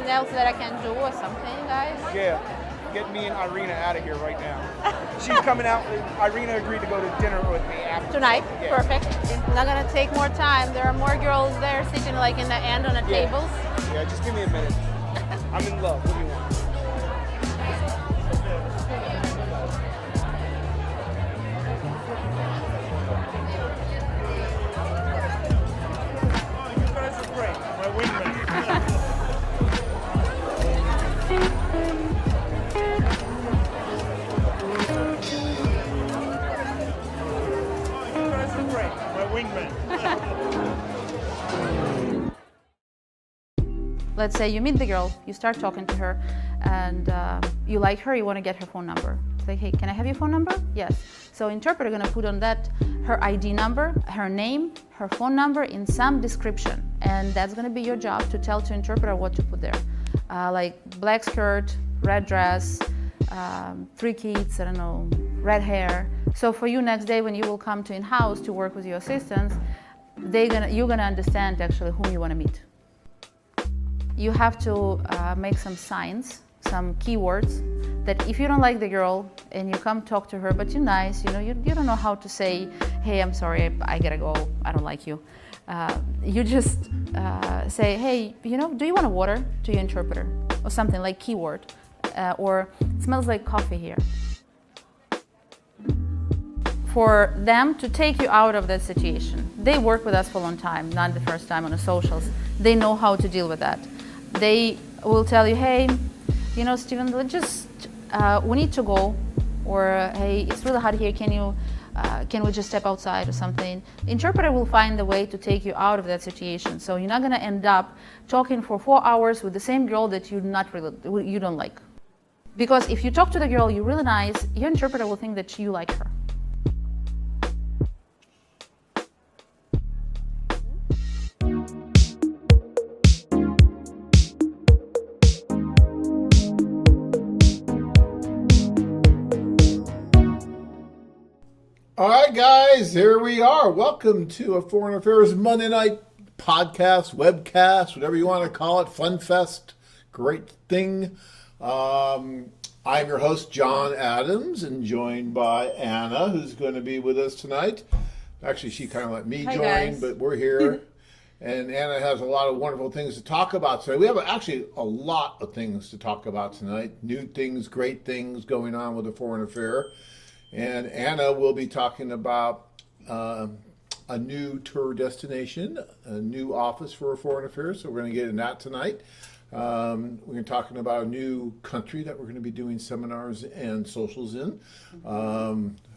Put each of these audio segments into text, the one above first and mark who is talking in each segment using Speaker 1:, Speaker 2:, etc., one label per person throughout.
Speaker 1: anything else that I can do or something, guys?
Speaker 2: Yeah, get me and Irina out of here right now. She's coming out. Irina agreed to go to dinner with me after.
Speaker 1: Tonight?
Speaker 2: Yeah.
Speaker 1: Perfect. It's not gonna take more time. There are more girls there sitting like in the end on the tables.
Speaker 2: Yeah, just give me a minute. I'm in love. What do you want? You guys are great. My wingman. You guys are great. My wingman.
Speaker 1: Let's say you meet the girl, you start talking to her, and you like her, you want to get her phone number. Say, hey, can I have your phone number? Yes. So interpreter gonna put on that her ID number, her name, her phone number in some description, and that's gonna be your job to tell to interpreter what to put there. Like black skirt, red dress, 3 kids, I don't know, red hair. So for you next day when you will come to in-house to work with your assistants, you're gonna understand actually whom you wanna meet. You have to make some signs, some keywords that if you don't like the girl and you come talk to her, but you're nice, you don't know how to say, hey, I'm sorry, I gotta go, I don't like you. You just say, hey, do you want a water to your interpreter? Or something like keyword. Or it smells like coffee here. For them to take you out of that situation. They work with us for a long time, not the first time on the socials. They know how to deal with that. They will tell you, hey, Steven, we need to go, or hey, it's really hot here, can we just step outside or something? Interpreter will find a way to take you out of that situation. So you're not gonna end up talking for 4 hours with the same girl that you don't like. Because if you talk to the girl, you're really nice, your interpreter will think that you like her.
Speaker 3: All right, guys, here we are. Welcome to a Foreign Affairs Monday night podcast, webcast, whatever you want to call it, Fun Fest, great thing. I'm your host, John Adams, and joined by Anna, who's going to be with us tonight. Actually, she kind of let me join,
Speaker 1: guys.
Speaker 3: but we're here. And Anna has a lot of wonderful things to talk about today. We have actually a lot of things to talk about tonight. New things, great things going on with the Foreign Affair. And Anna will be talking about a new tour destination, a new office for Foreign Affairs. So we're going to get in that tonight. We're going to be talking about a new country that we're going to be doing seminars and socials in.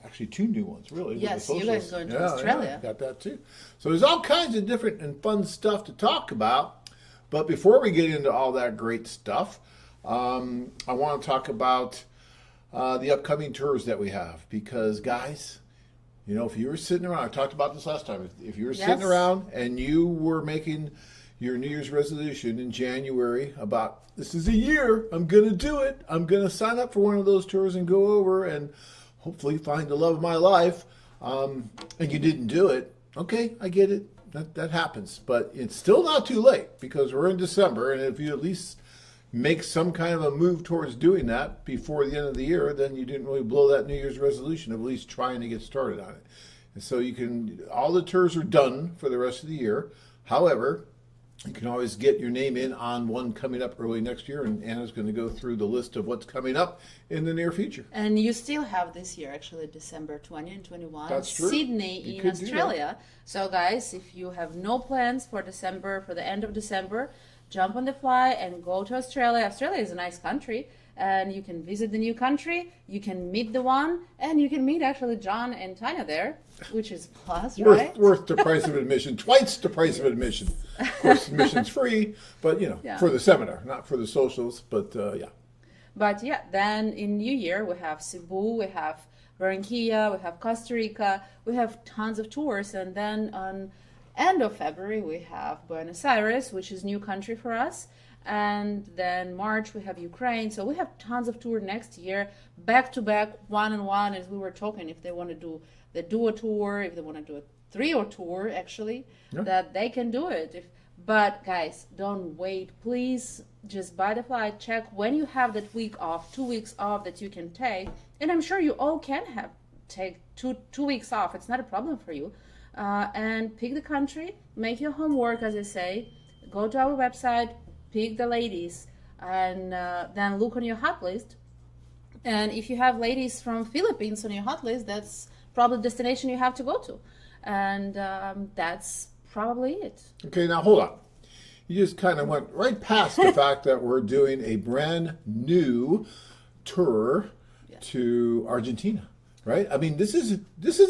Speaker 3: Actually, 2 new ones, really.
Speaker 4: Yes, you guys going to Australia.
Speaker 3: Yeah, got that too. So there's all kinds of different and fun stuff to talk about. But before we get into all that great stuff, I want to talk about the upcoming tours that we have, because guys, if you were sitting around, I talked about this last time, if you were sitting around and you were making your New Year's resolution in January about, this is a year, I'm going to do it, I'm going to sign up for one of those tours and go over and hopefully find the love of my life, and you didn't do it, okay, I get it, that happens, but it's still not too late, because we're in December, and if you at least make some kind of a move towards doing that before the end of the year, then you didn't really blow that New Year's resolution of at least trying to get started on it. And so all the tours are done for the rest of the year. However, you can always get your name in on one coming up early next year, and Anna's going to go through the list of what's coming up in the near future.
Speaker 4: And you still have this year, actually, December 20 and 21,
Speaker 3: That's true.
Speaker 4: Sydney in Australia. So guys, if you have no plans for December, for the end of December, jump on the fly and go to Australia. Australia is a nice country, and you can visit the new country, you can meet the one, and you can meet actually John and Tanya there, which is plus, right?
Speaker 3: Worth the price of admission, twice the price of admission. Of course, admission's free, but for the seminar, not for the socials, but yeah.
Speaker 4: But yeah, then in New Year, we have Cebu, we have Barranquilla, we have Costa Rica, we have tons of tours, and then on end of February, we have Buenos Aires, which is new country for us. And then March, we have Ukraine. So we have tons of tour next year, back to back, one-on-one, as we were talking, if they want to do the duo tour, if they want to do a trio tour, actually, that they can do it. But guys, don't wait. Please just buy the flight. Check when you have that week off, 2 weeks off that you can take. And I'm sure you all can take two weeks off. It's not a problem for you. And pick the country, make your homework, as I say. Go to our website, pick the ladies, and then look on your hot list. And if you have ladies from Philippines on your hot list, that's probably the destination you have to go to. And that's probably it.
Speaker 3: Okay, now hold on. You just kind of went right past the fact that we're doing a brand new tour to Argentina, right? I mean, this is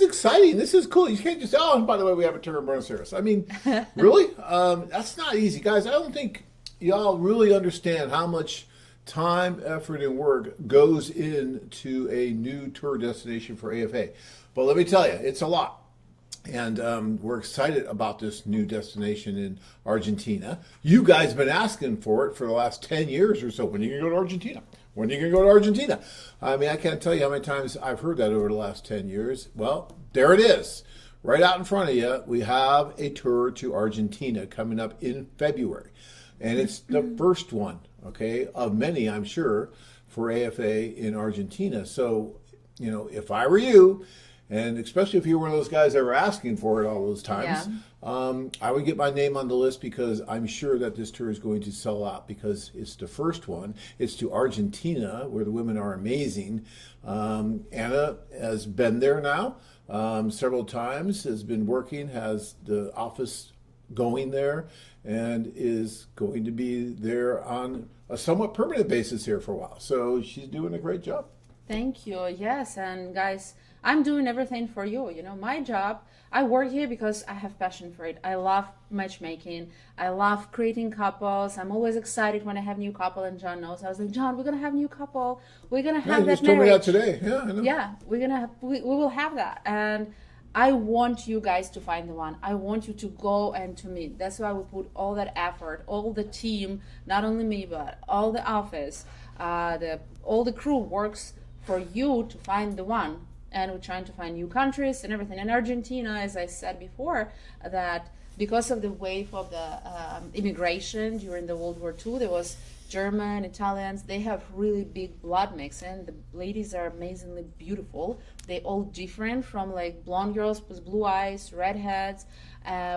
Speaker 3: exciting. This is cool. You can't just say, oh, and by the way, we have a tour in Buenos Aires. I mean, really? That's not easy, guys. I don't think y'all really understand how much time, effort, and work goes into a new tour destination for AFA. But let me tell you, it's a lot. And we're excited about this new destination in Argentina. You guys have been asking for it for the last 10 years or so. When are you going to go to Argentina? When are you going to go to Argentina? I mean, I can't tell you how many times I've heard that over the last 10 years. Well, there it is. Right out in front of you, we have a tour to Argentina coming up in February. And it's the first one, okay, of many, I'm sure, for AFA in Argentina. So, you know, if I were you, and especially if you were one of those guys that were asking for it all those times, I would get my name on the list because I'm sure that this tour is going to sell out because it's the first one. It's to Argentina, where the women are amazing. Anna has been there now several times, has been working, has the office going there, and is going to be there on a somewhat permanent basis here for a while. So she's doing a great job.
Speaker 4: Thank you. Yes, and guys, I'm doing everything for you. You know, my job, I work here because I have passion for it. I love matchmaking. I love creating couples. I'm always excited when I have new couple, and John knows. I was like, John, we're going to have new couple. We're going to have
Speaker 3: You
Speaker 4: that
Speaker 3: just told me
Speaker 4: marriage.
Speaker 3: that today. Yeah, I know.
Speaker 4: Yeah, we will have that. And I want you guys to find the one. I want you to go and to meet. That's why we put all that effort, all the team, not only me, but all the office, all the crew works for you to find the one. And we're trying to find new countries and everything. And Argentina, as I said before, that because of the wave of the immigration during the World War II, there was German, Italians, they have really big blood mix, and the ladies are amazingly beautiful. They all different, from like blonde girls with blue eyes, redheads,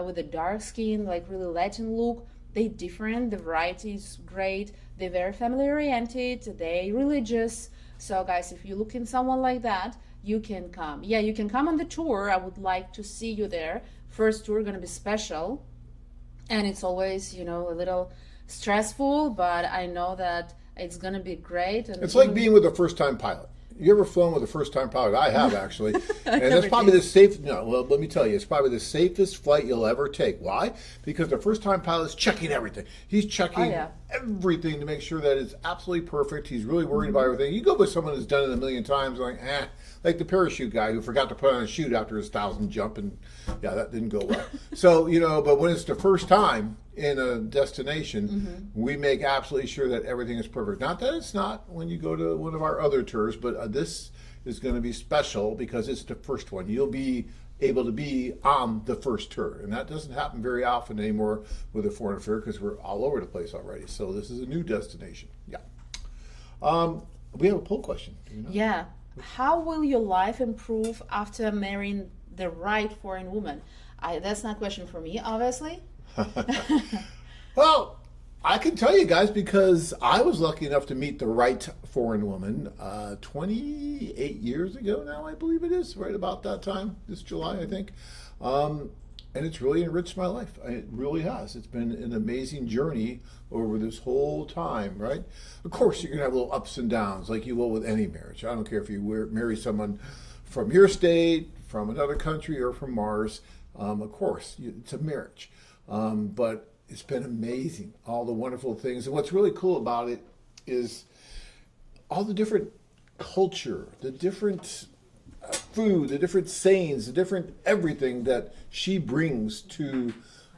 Speaker 4: with a dark skin, like really Latin look. They different, the variety is great. They're very family oriented, they religious. So guys, if you look in someone like that, you can come. Yeah, you can come on the tour. I would like to see you there. First tour gonna be special, and it's always, you know, a little stressful, but I know that it's gonna be great. And
Speaker 3: It's like being with a first-time pilot. You ever flown with a first-time pilot? I have, actually. And that's probably the safe. No, well, let me tell you, it's probably the safest flight you'll ever take. Why? Because the first-time pilot's checking everything. He's checking everything to make sure that it's absolutely perfect. He's really worried about everything. You go with someone who's done it a million times, like the parachute guy who forgot to put on a chute after his 1,000 jump, and yeah, that didn't go well. So, you know, but when it's the first time in a destination, we make absolutely sure that everything is perfect. Not that it's not when you go to one of our other tours, but this is going to be special because it's the first one. You'll be able to be on the first tour, and that doesn't happen very often anymore with a foreign affair because we're all over the place already. So this is a new destination. Yeah. We have a poll question. Do you know?
Speaker 4: Yeah. How will your life improve after marrying the right foreign woman? That's not a question for me, obviously.
Speaker 3: Well, I can tell you guys because I was lucky enough to meet the right foreign woman 28 years ago now, I believe it is, right about that time, this July, I think. And it's really enriched my life. It really has. It's been an amazing journey over this whole time, right? Of course, you're going to have little ups and downs like you will with any marriage. I don't care if you marry someone from your state, from another country, or from Mars. Of course, it's a marriage. But it's been amazing, all the wonderful things. And what's really cool about it is all the different culture, the different food, the different sayings, the different everything that she brings to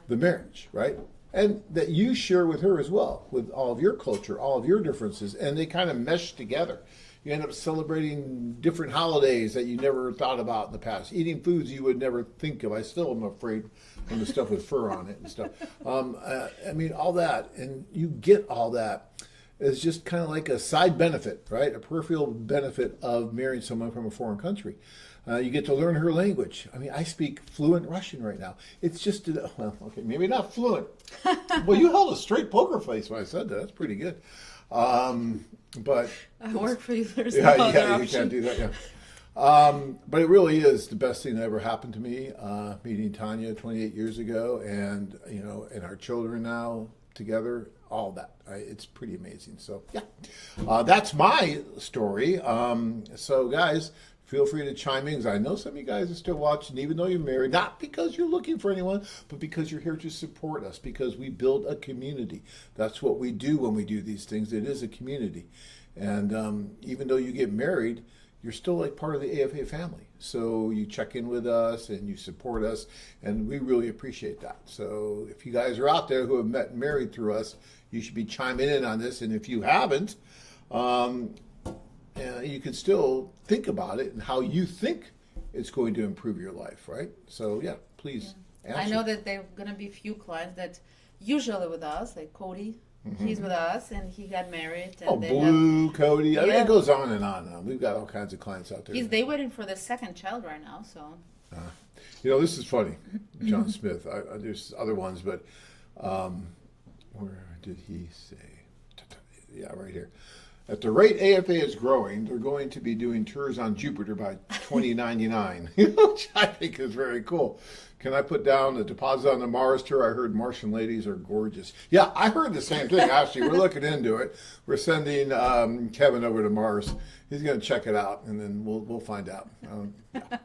Speaker 3: the marriage, right? and that you share with her as well, with all of your culture, all of your differences, and they kind of mesh together. You end up celebrating different holidays that you never thought about in the past, eating foods you would never think of. I still am afraid from the stuff with fur on it and stuff. I mean, all that, and you get all that. It's just kind of like a side benefit, right? A peripheral benefit of marrying someone from a foreign country. You get to learn her language. I mean, I speak fluent Russian right now. It's just, well, okay, maybe not fluent. Well, you held a straight poker face when I said that. That's pretty good. But
Speaker 4: I work for you. There's
Speaker 3: yeah,
Speaker 4: no other
Speaker 3: yeah, you
Speaker 4: option.
Speaker 3: can't do that. Yeah. But it really is the best thing that ever happened to me. Meeting Tanya 28 years ago, and and our children now together. All that. It's pretty amazing. So yeah, that's my story. So guys, feel free to chime in, because I know some of you guys are still watching, even though you're married, not because you're looking for anyone, but because you're here to support us, because we build a community. That's what we do when we do these things. It is a community. And even though you get married, you're still like part of the AFA family. So you check in with us and you support us, and we really appreciate that. So if you guys are out there who have met and married through us, you should be chiming in on this. And if you haven't, you can still think about it and how you think it's going to improve your life, right? So yeah, please answer.
Speaker 4: I know that there are going to be a few clients that usually with us, like Cody, he's with us and he got married. And
Speaker 3: Oh,
Speaker 4: they
Speaker 3: Blue, Cody. I mean,
Speaker 4: Yeah.
Speaker 3: it goes on and on and on. We've got all kinds of clients out there.
Speaker 4: They waiting for the second child right now, so.
Speaker 3: This is funny. John Smith. There's other ones, but where did he say? Yeah, right here. At the rate AFA is growing, they're going to be doing tours on Jupiter by 2099, which I think is very cool. Can I put down the deposit on the Mars tour? I heard Martian ladies are gorgeous. Yeah, I heard the same thing, actually. We're looking into it. We're sending Kevin over to Mars. He's going to check it out, and then we'll find out. Yeah.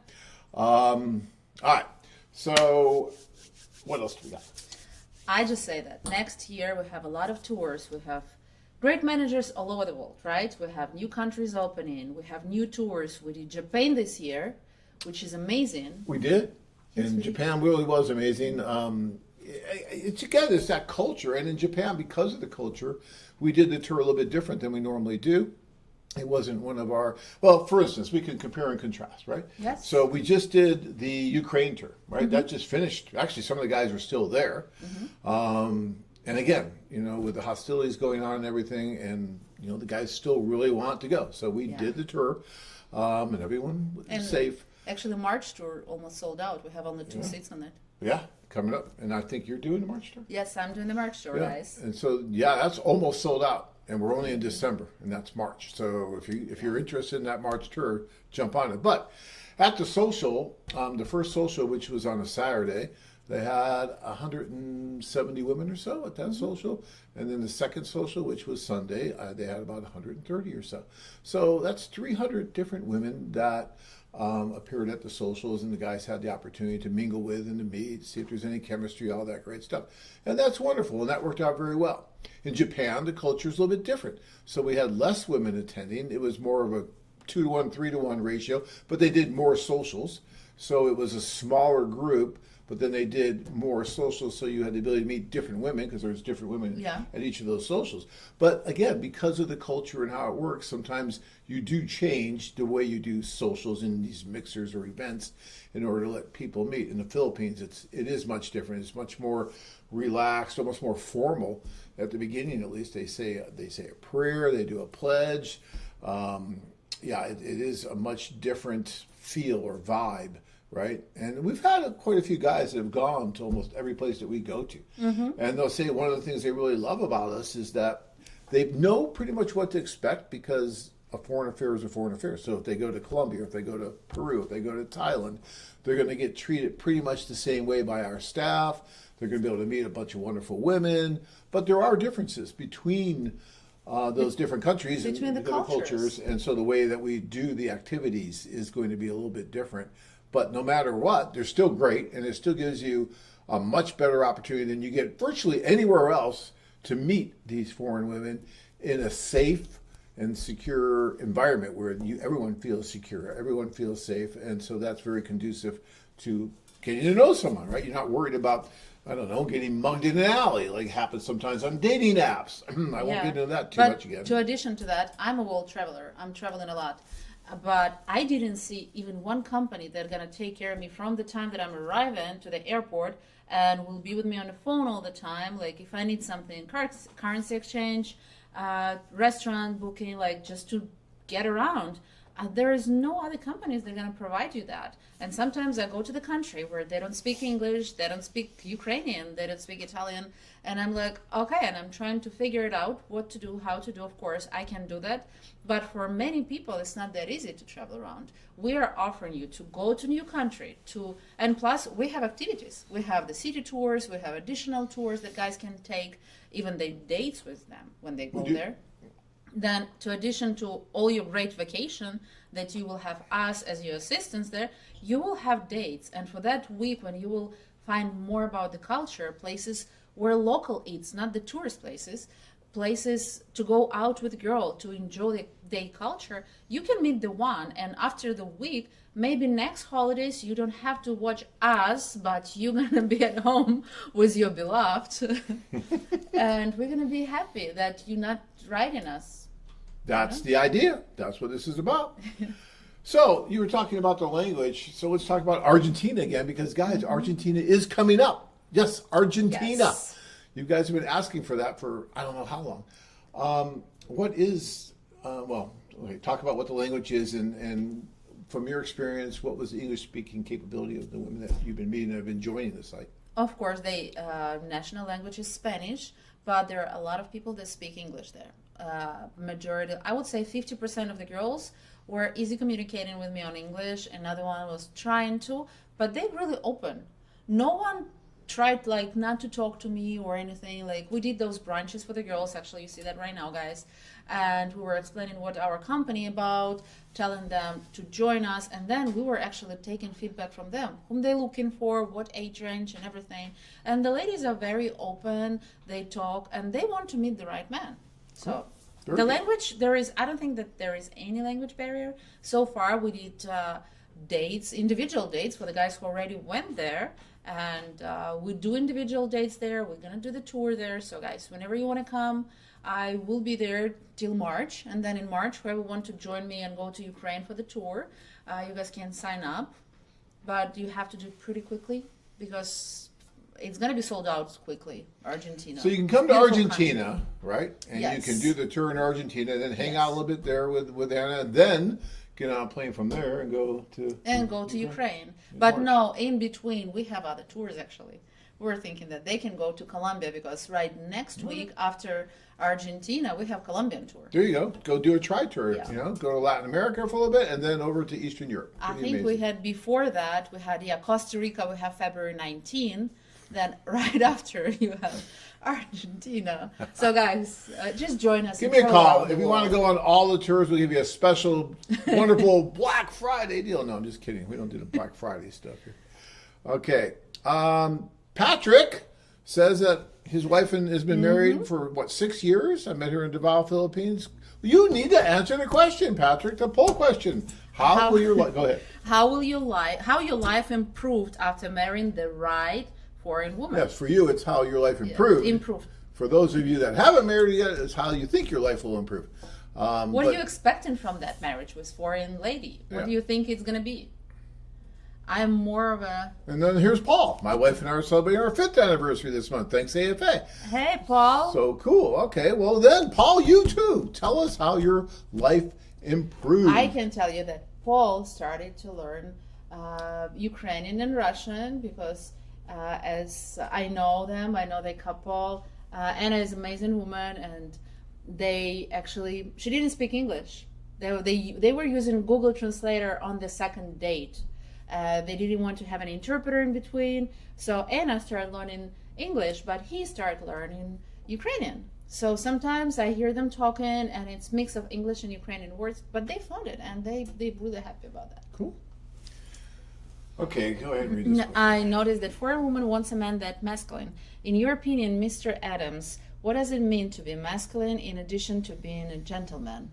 Speaker 3: All right. So what else do we got?
Speaker 4: I just say that next year we have a lot of tours. We have great managers all over the world, right? We have new countries opening. We have new tours. We did Japan this year, which is amazing.
Speaker 3: We did. And Japan really was amazing. It's again, it's that culture. And in Japan, because of the culture, we did the tour a little bit different than we normally do. It wasn't one of our, well, for instance, we can compare and contrast, right?
Speaker 4: Yes.
Speaker 3: So we just did the Ukraine tour, right? That just finished. Actually, some of the guys are still there. And again, with the hostilities going on and everything, and, the guys still really want to go. So we did the tour, and everyone was safe.
Speaker 4: Actually, the March tour almost sold out. We have only 2 seats on it.
Speaker 3: Yeah, coming up. And I think you're doing the March tour?
Speaker 4: Yes, I'm doing the March tour,
Speaker 3: Yeah.
Speaker 4: guys.
Speaker 3: And so, that's almost sold out. And we're only in December, and that's March. So if you're interested in that March tour, jump on it. But at the social, the first social, which was on a Saturday, they had 170 women or so at that social. And then the second social, which was Sunday, they had about 130 or so. So that's 300 different women that appeared at the socials, and the guys had the opportunity to mingle with and to meet, see if there's any chemistry, all that great stuff. And that's wonderful, and that worked out very well. In Japan, the culture is a little bit different. So we had less women attending. It was more of a 2-to-1, 3-to-1 ratio, but they did more socials. So it was a smaller group, but then they did more socials, so you had the ability to meet different women, because there's different women at each of those socials. But again, because of the culture and how it works, sometimes you do change the way you do socials in these mixers or events in order to let people meet. In the Philippines, it is much different. It's much more relaxed, almost more formal. At the beginning, at least, they say a prayer, they do a pledge. It is a much different feel or vibe, right? And we've had quite a few guys that have gone to almost every place that we go to. And they'll say one of the things they really love about us is that they know pretty much what to expect, because a foreign affair is a foreign affair. So if they go to Colombia, if they go to Peru, if they go to Thailand, they're going to get treated pretty much the same way by our staff. They're going to be able to meet a bunch of wonderful women. But there are differences between those different countries
Speaker 4: Between
Speaker 3: and
Speaker 4: the cultures.
Speaker 3: And so the way that we do the activities is going to be a little bit different. But no matter what, they're still great, and it still gives you a much better opportunity than you get virtually anywhere else to meet these foreign women in a safe and secure environment where everyone feels secure, everyone feels safe, and so that's very conducive to getting to know someone, right? You're not worried about I don't know, getting mugged in an alley, like happens sometimes on dating apps. I won't get into that too
Speaker 4: But
Speaker 3: much again.
Speaker 4: to addition to that, I'm a world traveler. I'm traveling a lot. But I didn't see even one company that's going to take care of me from the time that I'm arriving to the airport and will be with me on the phone all the time. Like if I need something, currency exchange, restaurant booking, like just to get around. There is no other companies that are going to provide you that. And sometimes I go to the country where they don't speak English, they don't speak Ukrainian, they don't speak Italian, and I'm like, okay, and I'm trying to figure it out, what to do, how to do. Of course, I can do that, but for many people, it's not that easy to travel around. We are offering you to go to new country, and plus we have activities. We have the city tours, we have additional tours that guys can take, even the dates with them when they go there. Then, to addition to all your great vacation that you will have us as your assistants there, you will have dates. And for that week, when you will find more about the culture, places where local eats, not the tourist places, places to go out with girl to enjoy their culture, you can meet the one. And after the week, maybe next holidays, you don't have to watch us, but you're going to be at home with your beloved. And we're going to be happy that you're not writing us.
Speaker 3: That's the idea. That's what this is about. So you were talking about the language. So let's talk about Argentina again, because guys, Argentina is coming up. Yes, Argentina.
Speaker 4: Yes.
Speaker 3: You guys have been asking for that for I don't know how long. What is, talk about what the language is and from your experience, what was the English speaking capability of the women that you've been meeting that have been joining the site?
Speaker 4: Of course, the national language is Spanish, but there are a lot of people that speak English there. Majority, I would say 50% of the girls were easy communicating with me on English. Another one was trying to, but they really open. No one tried like not to talk to me or anything. Like we did those brunches for the girls. Actually, you see that right now, guys. And we were explaining what our company about, telling them to join us. And then we were actually taking feedback from them, whom they're looking for, what age range and everything. And the ladies are very open. They talk and they want to meet the right man. So the language, I don't think that there is any language barrier. So far, we did dates, individual dates for the guys who already went there. And we do individual dates there. We're going to do the tour there. So guys, whenever you want to come, I will be there till March. And then in March, whoever want to join me and go to Ukraine for the tour, you guys can sign up. But you have to do it pretty quickly because it's going to be sold out quickly, Argentina.
Speaker 3: So you can come to
Speaker 4: Beautiful
Speaker 3: Argentina,
Speaker 4: country.
Speaker 3: right? And
Speaker 4: Yes.
Speaker 3: you can do the tour in Argentina, then hang out a little bit there with Anna, and then get on a plane from there and go to
Speaker 4: Ukraine. But no, in between, we have other tours actually. We're thinking that they can go to Colombia because right next week after Argentina, we have Colombian tour.
Speaker 3: There you go. Go do a tri-tour,
Speaker 4: Yeah.
Speaker 3: go to Latin America for a little bit and then over to Eastern Europe.
Speaker 4: I
Speaker 3: Pretty
Speaker 4: think
Speaker 3: amazing.
Speaker 4: we had before that, we had Costa Rica, we have February 19. Then right after you have Argentina. So guys, just join us.
Speaker 3: Give
Speaker 4: and
Speaker 3: me a
Speaker 4: travel
Speaker 3: call.
Speaker 4: around the
Speaker 3: If you want to
Speaker 4: world.
Speaker 3: go on all the tours, we'll give you a special, wonderful Black Friday deal. No, I'm just kidding. We don't do the Black Friday stuff here. Okay. Patrick says that his wife has been married for, 6 years? I met her in Davao, Philippines. You need to answer the question, Patrick, the poll question. How will your life... Go ahead.
Speaker 4: How your life improved after marrying the right foreign woman?
Speaker 3: Yes, for you, it's how your life improved.
Speaker 4: Improved.
Speaker 3: For those of you that haven't married yet, it's how you think your life will improve.
Speaker 4: What are you expecting from that marriage with foreign lady? What
Speaker 3: Yeah.
Speaker 4: do you think it's going to be? I am more of a...
Speaker 3: And then here's Paul. My wife and I are celebrating our 5th anniversary this month. Thanks, AFA.
Speaker 4: Hey, Paul.
Speaker 3: So cool. Okay, well then, Paul, you too. Tell us how your life improved.
Speaker 4: I can tell you that Paul started to learn Ukrainian and Russian because as I know them, I know the couple. Anna is an amazing woman, and she didn't speak English. They were using Google Translator on the second date. They didn't want to have an interpreter in between. So Anna started learning English, but he started learning Ukrainian. So sometimes I hear them talking and it's mix of English and Ukrainian words, but they found it and they're really happy about that.
Speaker 3: Cool. Okay, go ahead and read this one.
Speaker 4: I noticed that foreign woman wants a man that masculine. In your opinion, Mr. Adams, what does it mean to be masculine in addition to being a gentleman?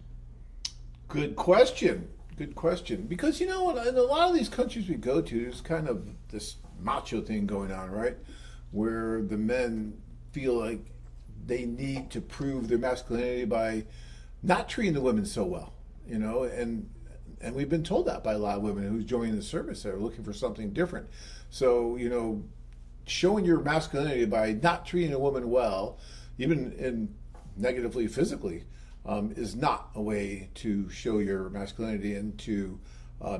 Speaker 3: Good question. Good question. Because, in a lot of these countries we go to, there's kind of this macho thing going on, right? where the men feel like they need to prove their masculinity by not treating the women so well, you know, and we've been told that by a lot of women who's joining the service that are looking for something different. So, you know, showing your masculinity by not treating a woman well, even in negatively physically, is not a way to show your masculinity and to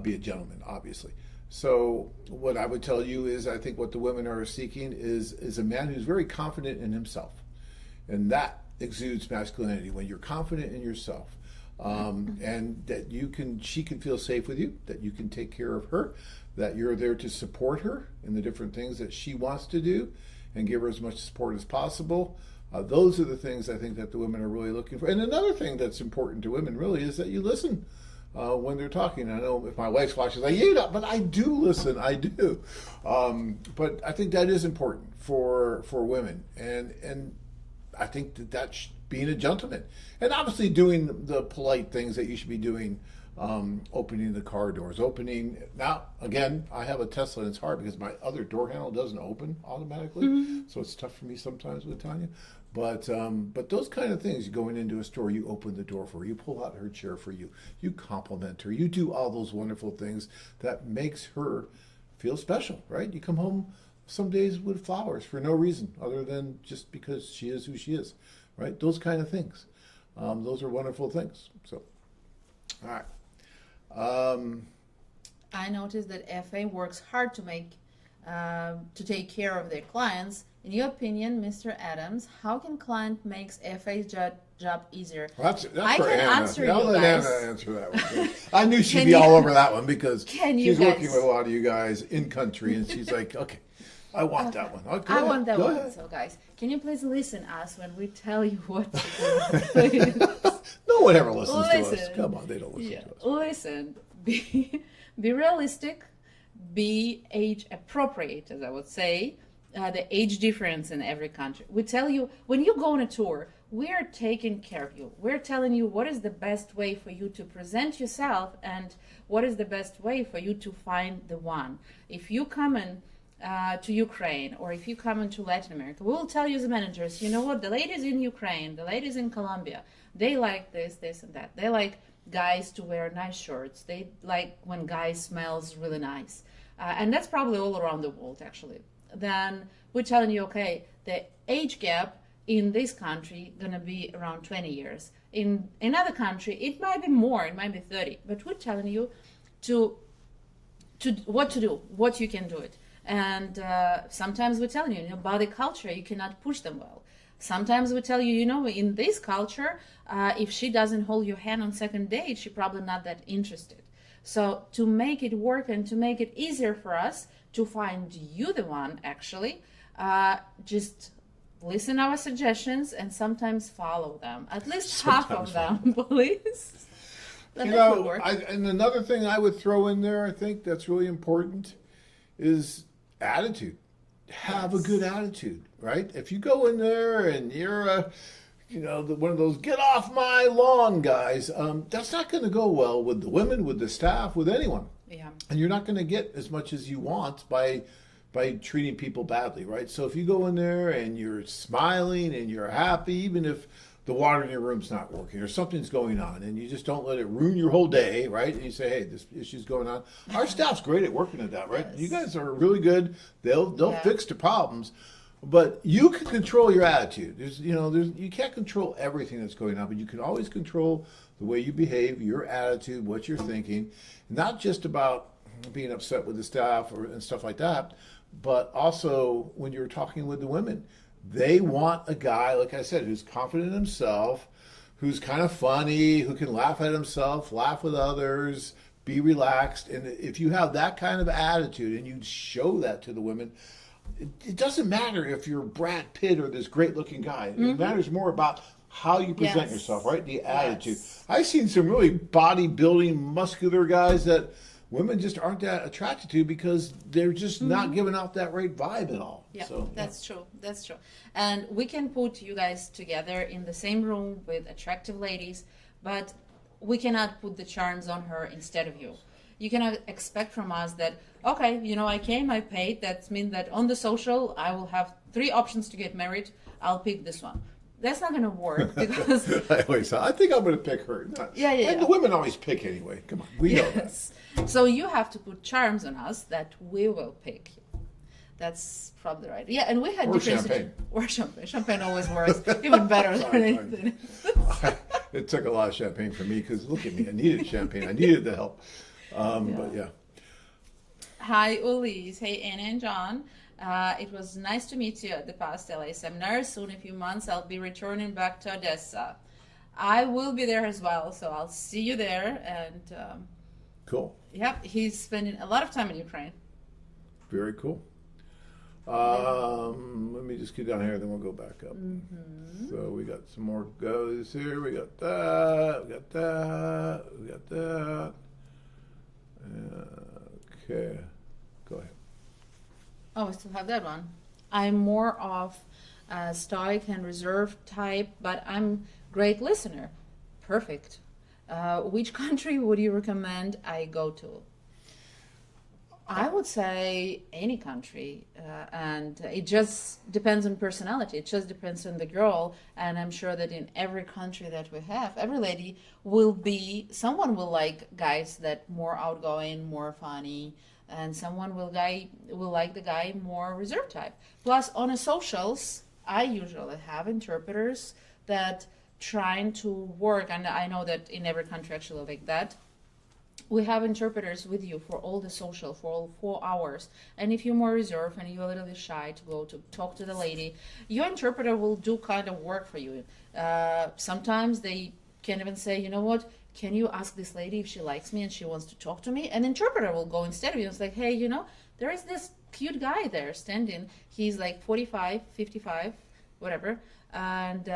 Speaker 3: be a gentleman, obviously. So what I would tell you is, I think what the women are seeking is a man who's very confident in himself, and that exudes masculinity when you're confident in yourself, and that she can feel safe with you, that you can take care of her, that you're there to support her in the different things that she wants to do, and give her as much support as possible. Those are the things I think that the women are really looking for. And another thing that's important to women really is that you listen when they're talking. I know if my wife's watching, like, you know, but I do listen, I do. But I think that is important for women, and I think that's being a gentleman, and obviously doing the polite things that you should be doing. Opening the car doors, now again, I have a Tesla and it's hard because my other door handle doesn't open automatically, so it's tough for me sometimes with Tanya. But those kind of things, you going into a store, you open the door for her, you pull out her chair for you, you compliment her, you do all those wonderful things that makes her feel special, right? You come home some days with flowers for no reason other than just because she is who she is, right? Those kind of things, those are wonderful things. So, all right.
Speaker 4: I noticed that FA works hard to take care of their clients. In your opinion, Mr. Adams, how can client makes FA's job easier?
Speaker 3: Well, that's
Speaker 4: I
Speaker 3: for
Speaker 4: can
Speaker 3: Anna.
Speaker 4: answer
Speaker 3: I'll
Speaker 4: you
Speaker 3: let
Speaker 4: guys.
Speaker 3: Anna answer that one. I knew she'd
Speaker 4: Can
Speaker 3: be
Speaker 4: you-
Speaker 3: all over that one because
Speaker 4: Can you
Speaker 3: she's working
Speaker 4: guys-
Speaker 3: with a lot of you guys in country, and she's like, okay, I want that one. Oh, go
Speaker 4: I
Speaker 3: ahead,
Speaker 4: want that
Speaker 3: go
Speaker 4: one.
Speaker 3: ahead.
Speaker 4: So, guys, can you please listen us when we tell you what to do? Please.
Speaker 3: No one ever listens to us.
Speaker 4: Listen.
Speaker 3: Come on, they don't listen
Speaker 4: Yeah.
Speaker 3: to us.
Speaker 4: Listen, be realistic, be age appropriate, as I would say. The age difference in every country. We tell you, when you go on a tour, we are taking care of you. We're telling you what is the best way for you to present yourself and what is the best way for you to find the one. If you come in to Ukraine, or if you come into Latin America, we will tell you as managers, you know what, the ladies in Ukraine, the ladies in Colombia, they like this, this, and that. They like guys to wear nice shirts. They like when guys smells really nice. And that's probably all around the world, actually. Then we're telling you, okay, the age gap in this country gonna be around 20 years. In another country, it might be more, it might be 30. But we're telling you to what to do, what you can do it. And sometimes we're telling you, you know, body culture, you cannot push them well. Sometimes we tell you, you know, in this culture, if she doesn't hold your hand on second date, she's probably not that interested. So to make it work and to make it easier for us to find you the one, actually, just listen our suggestions and sometimes follow them. At least half of them, please.
Speaker 3: You know, and another thing I would throw in there, I think that's really important, is attitude. Have a good attitude, right? If you go in there and you're one of those get off my lawn guys, that's not going to go well with the women, with the staff, with anyone.
Speaker 4: Yeah.
Speaker 3: And you're not going to get as much as you want by treating people badly, right? So if you go in there and you're smiling and you're happy, even if the water in your room's not working or something's going on, and you just don't let it ruin your whole day, right? And you say, hey, this issue's going on. Our staff's great at working at that, right?
Speaker 4: Yes.
Speaker 3: You guys are really good. They'll
Speaker 4: Yeah.
Speaker 3: fix the problems. But you can control your attitude. You can't control everything that's going on, but you can always control the way you behave, your attitude, what you're thinking. Not just about being upset with the staff and stuff like that, but also when you're talking with the women. They want a guy, like I said, who's confident in himself, who's kind of funny, who can laugh at himself, laugh with others, be relaxed. And if you have that kind of attitude and you show that to the women, it doesn't matter if you're Brad Pitt or this great looking guy. It matters more about how you present
Speaker 4: Yes.
Speaker 3: yourself, right? The attitude.
Speaker 4: Yes.
Speaker 3: I've seen some really bodybuilding, muscular guys that women just aren't that attracted to because they're just not giving out that right vibe at all.
Speaker 4: Yeah,
Speaker 3: So,
Speaker 4: that's true. That's true. And we can put you guys together in the same room with attractive ladies, but we cannot put the charms on her instead of you. You cannot expect from us that, okay, I came, I paid. That means that on the social, I will have 3 options to get married. I'll pick this one. That's not going to work because
Speaker 3: I think I'm going to pick her.
Speaker 4: Yeah.
Speaker 3: And the women always pick anyway. Come on, we know that.
Speaker 4: yes. So you have to put charms on us that we will pick. That's probably right. Yeah, and we had
Speaker 3: Or
Speaker 4: different
Speaker 3: champagne.
Speaker 4: Or champagne. Champagne always works even better than
Speaker 3: Sorry.
Speaker 4: anything.
Speaker 3: It took a lot of champagne for me because look at me, I needed champagne. I needed the help. But yeah.
Speaker 4: Hi, Ulisse. Hey, Anna and John. It was nice to meet you at the past LA seminar. Soon, in a few months, I'll be returning back to Odessa. I will be there as well, so I'll see you there. And
Speaker 3: Cool.
Speaker 4: yep, he's spending a lot of time in Ukraine.
Speaker 3: Very cool. Let me just get down here, then we'll go back up. So we got some more goes here. We got that. We got that. We got that. Okay. Go ahead.
Speaker 4: Oh, we still have that one. I'm more of a stoic and reserved type, but I'm great listener. Perfect. Which country would you recommend I go to? I would say any country, and it just depends on personality. It just depends on the girl, and I'm sure that in every country that we have, every lady someone will like guys that more outgoing, more funny, and someone will like the guy more reserved type. Plus, on the socials, I usually have interpreters that trying to work, and I know that in every country actually like that. We have interpreters with you for all the social, for all 4 hours. And if you're more reserved and you're a little bit shy to go to talk to the lady, your interpreter will do kind of work for you. Sometimes they can even say, you know what, can you ask this lady if she likes me and she wants to talk to me? An interpreter will go instead of you. It's like, hey, there is this cute guy there standing. He's like 45, 55, whatever. And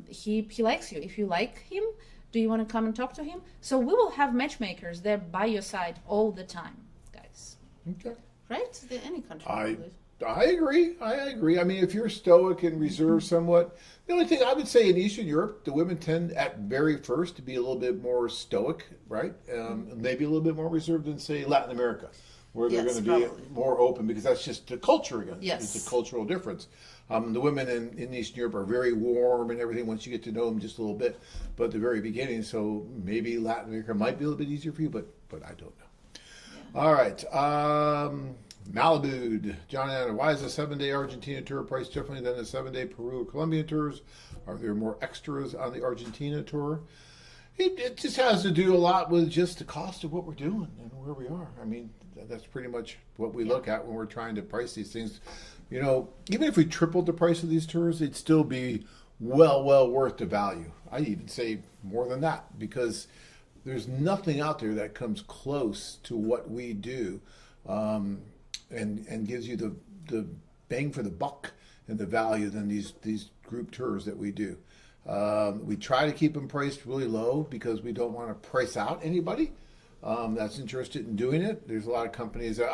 Speaker 4: he likes you. If you like him, do you want to come and talk to him? So we will have matchmakers there by your side all the time, guys.
Speaker 3: Okay.
Speaker 4: Right? Any country.
Speaker 3: I agree. I agree. I mean, if you're stoic and reserved somewhat, the only thing I would say in Eastern Europe, the women tend at very first to be a little bit more stoic, right? Maybe a little bit more reserved than, say, Latin America, where they're
Speaker 4: Yes,
Speaker 3: going to be
Speaker 4: probably.
Speaker 3: more open because that's just the culture again.
Speaker 4: Yes.
Speaker 3: It's a cultural difference. The women in Eastern Europe are very warm and everything once you get to know them just a little bit, but at the very beginning, so maybe Latin America might be a little bit easier for you, but I don't know. Yeah. All right. Malibu, John and Anna, why is a 7-day Argentina tour priced differently than the 7-day Peru or Colombian tours? Are there more extras on the Argentina tour? It just has to do a lot with just the cost of what we're doing and where we are. I mean, that's pretty much what we look at when we're trying to price these things. Even if we tripled the price of these tours, it'd still be well worth the value. I'd even say more than that because there's nothing out there that comes close to what we do and gives you the bang for the buck and the value than these group tours that we do. We try to keep them priced really low because we don't want to price out anybody that's interested in doing it. There's a lot of companies that,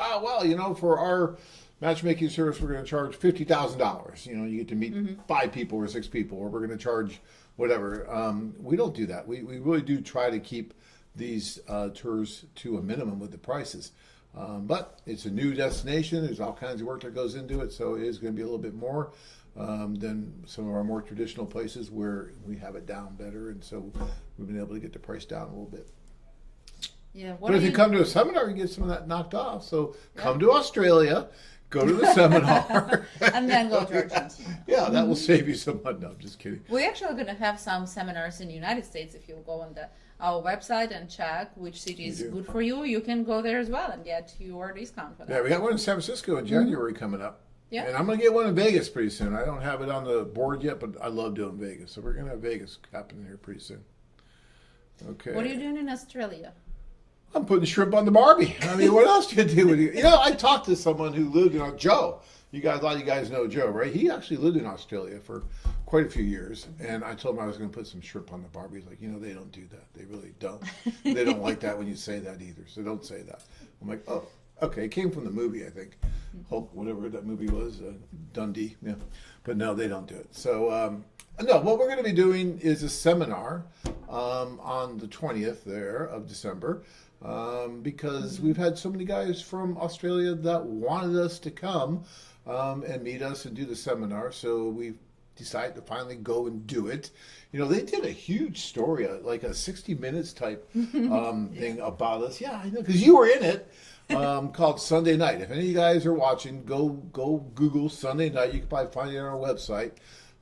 Speaker 3: for our matchmaking service, we're going to charge $50,000. You get to meet 5 people or 6 people, or we're going to charge whatever. We don't do that. We really do try to keep these tours to a minimum with the prices. But it's a new destination. There's all kinds of work that goes into it, so it is going to be a little bit more than some of our more traditional places where we have it down better, and so we've been able to get the price down a little bit.
Speaker 4: Yeah.
Speaker 3: But if you come to a seminar, you get some of that knocked off. So come to Australia, go to the seminar.
Speaker 4: And then go to Argentina.
Speaker 3: Yeah, that will save you some money. No, I'm just kidding.
Speaker 4: We're actually going to have some seminars in the United States. If you go on our website and check which city is good for you, you can go there as well and get your discount for that.
Speaker 3: Yeah, we got one in San Francisco in January coming up.
Speaker 4: Yeah.
Speaker 3: And I'm going to get one in Vegas pretty soon. I don't have it on the board yet, but I love doing Vegas. So we're going to have Vegas happening here pretty soon. Okay.
Speaker 4: What are you doing in Australia?
Speaker 3: I'm putting shrimp on the Barbie. I mean, what else do you do with you? I talked to someone who lived in Joe. A lot of you guys know Joe, right? He actually lived in Australia for quite a few years, and I told him I was going to put some shrimp on the Barbie. He's like, they don't do that. They really don't. They don't like that when you say that either, so don't say that. I'm like, oh, okay. It came from the movie, I think. Hulk, whatever that movie was, Dundee. Yeah, but no, they don't do it. So, no, what we're going to be doing is a seminar on the 20th there of December. Because we've had so many guys from Australia that wanted us to come. and meet us and do the seminar. So we decided to finally go and do it. You know, they did a huge story, like a 60 Minutes type thing about us. Yeah, I know, because you were in it. Called Sunday Night. If any of you guys are watching, go Google Sunday Night. You can probably find it on our website.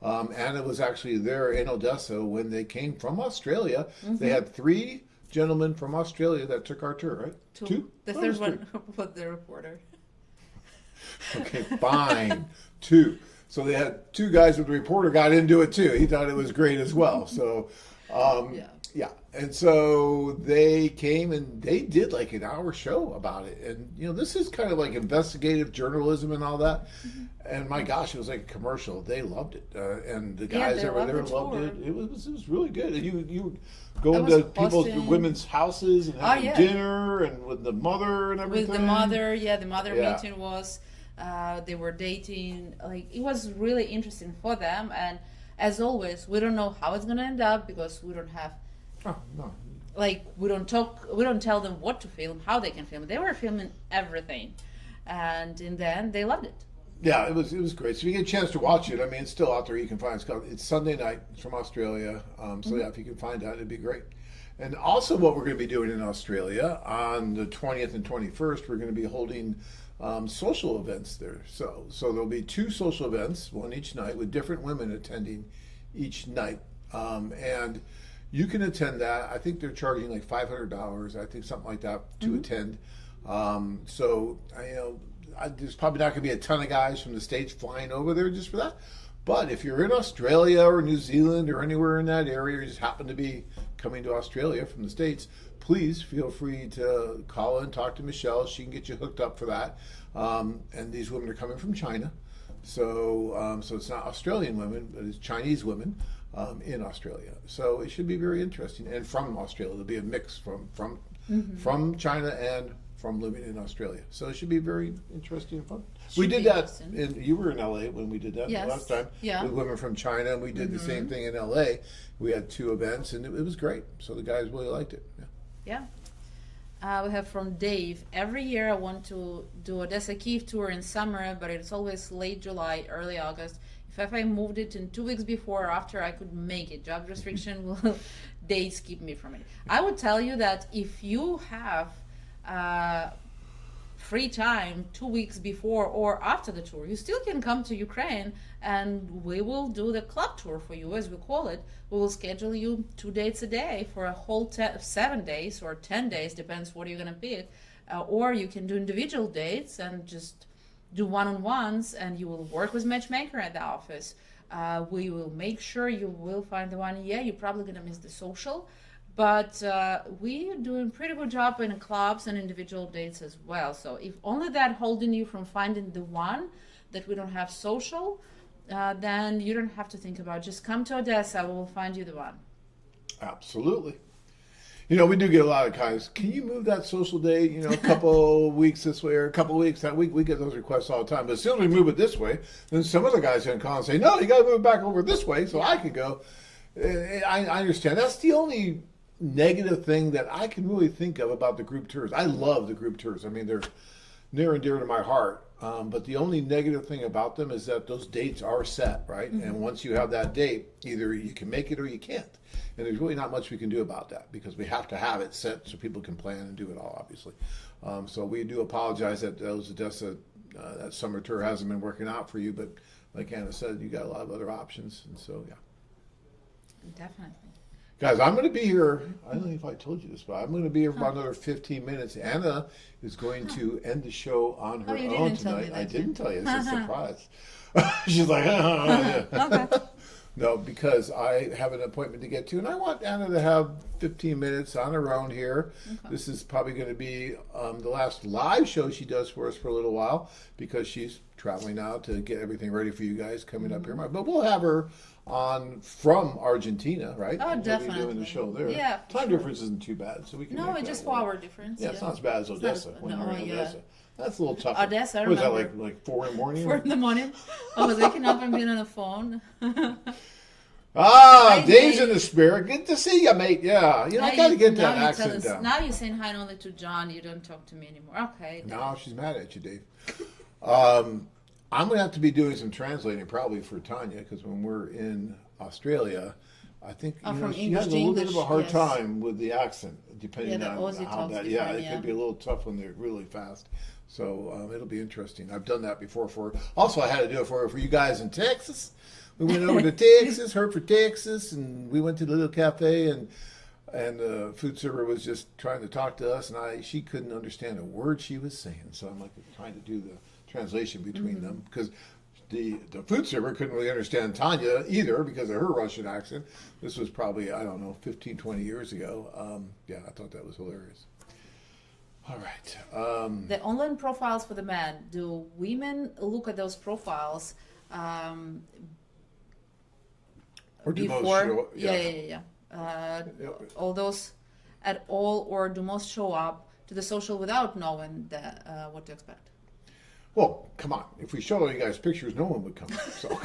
Speaker 3: Anna was actually there in Odessa when they came from Australia. They had 3 gentlemen from Australia that took our tour, right? 2?
Speaker 4: The
Speaker 3: Oh,
Speaker 4: third
Speaker 3: it was
Speaker 4: one was the reporter.
Speaker 3: 3. Okay, fine. 2. So they had 2 guys, but the reporter got into it too. He thought it was great as well. So, yeah. And so they came and they did like an hour show about it. And, you know, this is kind of like investigative journalism and all that. And my gosh, it was like a commercial. They loved it. And the guys
Speaker 4: they
Speaker 3: that were
Speaker 4: loved
Speaker 3: there
Speaker 4: the
Speaker 3: loved
Speaker 4: tour.
Speaker 3: it. It was really good. And you go
Speaker 4: I
Speaker 3: into
Speaker 4: was
Speaker 3: people's
Speaker 4: hosting-
Speaker 3: women's houses and having
Speaker 4: yeah.
Speaker 3: dinner and with the mother and everything.
Speaker 4: With the mother, the mother
Speaker 3: Yeah.
Speaker 4: meeting was, they were dating. Like, it was really interesting for them. And as always, we don't know how it's going to end up because we don't have,
Speaker 3: Oh, no.
Speaker 4: like, we don't tell them what to film, how they can film. They were filming everything. And in the end, they loved it.
Speaker 3: Yeah, it was great. So if you get a chance to watch it, I mean, it's still out there. You can find it's Sunday night. It's from Australia. So yeah, if you can find that, it'd be great. And also, what we're going to be doing in Australia on the 20th and 21st, we're going to be holding social events there. So there'll be 2 social events, one each night, with different women attending each night. And you can attend that. I think they're charging like $500. I think something like that to attend. There's probably not going to be a ton of guys from the States flying over there just for that. But if you're in Australia or New Zealand or anywhere in that area, or you just happen to be coming to Australia from the States, please feel free to call and talk to Michelle. She can get you hooked up for that. And these women are coming from China. So it's not Australian women, but it's Chinese women in Australia. So it should be very interesting. And from Australia, there'll be a mix from China and from living in Australia. So it should be very interesting and fun. We
Speaker 4: Should
Speaker 3: did
Speaker 4: be
Speaker 3: that,
Speaker 4: interesting.
Speaker 3: you were in LA when we did that
Speaker 4: Yes.
Speaker 3: last time
Speaker 4: Yeah.
Speaker 3: with women from China, and we did the same thing in LA. We had 2 events, and it was great. So the guys really liked it. Yeah.
Speaker 4: Yeah. We have from Dave. Every year I want to do Odessa Kyiv tour in summer, but it's always late July, early August. If I moved it in 2 weeks before or after, I could make it. Job restriction will dates keep me from it. I would tell you that if you have free time 2 weeks before or after the tour, you still can come to Ukraine and we will do the club tour for you, as we call it. We will schedule you 2 dates a day for a whole 7 days or 10 days, depends what you're going to pick. Or you can do individual dates and just do one-on-ones, and you will work with matchmaker at the office. We will make sure you will find the one. Yeah, you're probably going to miss the social, but we are doing pretty good job in clubs and individual dates as well. So if only that holding you from finding the one that we don't have social, then you don't have to think about it. Just come to Odessa, we will find you the one.
Speaker 3: Absolutely. You know, we do get a lot of guys, can you move that social day, you know, a couple weeks this way or a couple weeks that week? We get those requests all the time. But as soon as we move it this way, then some other guys can call and say, no, you got to move it back over this way so I can go. I understand. That's the only negative thing that I can really think of about the group tours. I love the group tours. I mean, they're near and dear to my heart. But the only negative thing about them is that those dates are set, right? Mm-hmm. And once you have that date, either you can make it or you can't. And there's really not much we can do about that because we have to have it set so people can plan and do it all, obviously. So we do apologize that those Odessa, that summer tour hasn't been working out for you. But like Anna said, you got a lot of other options. And so, yeah.
Speaker 4: Definitely.
Speaker 3: Guys, I'm going to be here. I don't know if I told you this, but I'm going to be here for about another 15 minutes. Anna is going to end the show on her
Speaker 4: you
Speaker 3: own
Speaker 4: didn't tell me
Speaker 3: tonight.
Speaker 4: that
Speaker 3: I
Speaker 4: yet.
Speaker 3: didn't tell you. It's a surprise. She's like, yeah.
Speaker 4: Okay.
Speaker 3: No, because I have an appointment to get to, and I want Anna to have 15 minutes on her own here. Okay. This is probably going to be the last live show she does for us for a little while because she's traveling now to get everything ready for you guys coming up here. But we'll have her on from Argentina, right?
Speaker 4: Oh,
Speaker 3: We'll
Speaker 4: definitely.
Speaker 3: be doing the show there.
Speaker 4: Yeah,
Speaker 3: Time difference isn't too bad, so we can.
Speaker 4: No,
Speaker 3: make
Speaker 4: it's
Speaker 3: that
Speaker 4: just
Speaker 3: work.
Speaker 4: 4 hour difference.
Speaker 3: Yeah, it's not as bad as Odessa
Speaker 4: not-
Speaker 3: when
Speaker 4: no,
Speaker 3: we're in
Speaker 4: yeah.
Speaker 3: Odessa. That's a little tougher.
Speaker 4: Odessa, I
Speaker 3: What is that,
Speaker 4: remember.
Speaker 3: like 4 in the morning?
Speaker 4: 4 in the morning. I was waking up and being on the phone.
Speaker 3: Ah,
Speaker 4: Hi,
Speaker 3: Dave's
Speaker 4: Dave.
Speaker 3: in the spirit. Good to see you, mate. Yeah, you know, I
Speaker 4: Now
Speaker 3: got to
Speaker 4: you-
Speaker 3: get
Speaker 4: now
Speaker 3: that
Speaker 4: you tell
Speaker 3: accent
Speaker 4: us-
Speaker 3: down.
Speaker 4: Now you're saying hi only to John. You don't talk to me anymore. Okay.
Speaker 3: No, she's mad at you, Dave. I'm going to have to be doing some translating probably for Tanya, because when we're in Australia, I think
Speaker 4: From
Speaker 3: she
Speaker 4: English
Speaker 3: has a
Speaker 4: to
Speaker 3: little bit
Speaker 4: English,
Speaker 3: of a hard
Speaker 4: yes.
Speaker 3: time with the accent, depending
Speaker 4: Yeah, the
Speaker 3: on
Speaker 4: Aussie
Speaker 3: how
Speaker 4: talks
Speaker 3: that.
Speaker 4: different,
Speaker 3: It
Speaker 4: yeah.
Speaker 3: could be a little tough when they're really fast. So it'll be interesting. I've done that before for. Also, I had to do it for you guys in Texas. We went over to Texas, Hereford, Texas, and we went to the little cafe, and the food server was just trying to talk to us, and she couldn't understand a word she was saying. So I'm like trying to do the translation between them, because the food server couldn't really understand Tanya either because of her Russian accent. This was probably, I don't know, 15, 20 years ago. Yeah, I thought that was hilarious. All right.
Speaker 4: The online profiles for the men, do women look at those profiles
Speaker 3: Or do most
Speaker 4: before?
Speaker 3: show-
Speaker 4: Yeah. All those at all, or do most show up to the social without knowing what to expect?
Speaker 3: Well, come on. If we show you guys pictures, no one would come. So.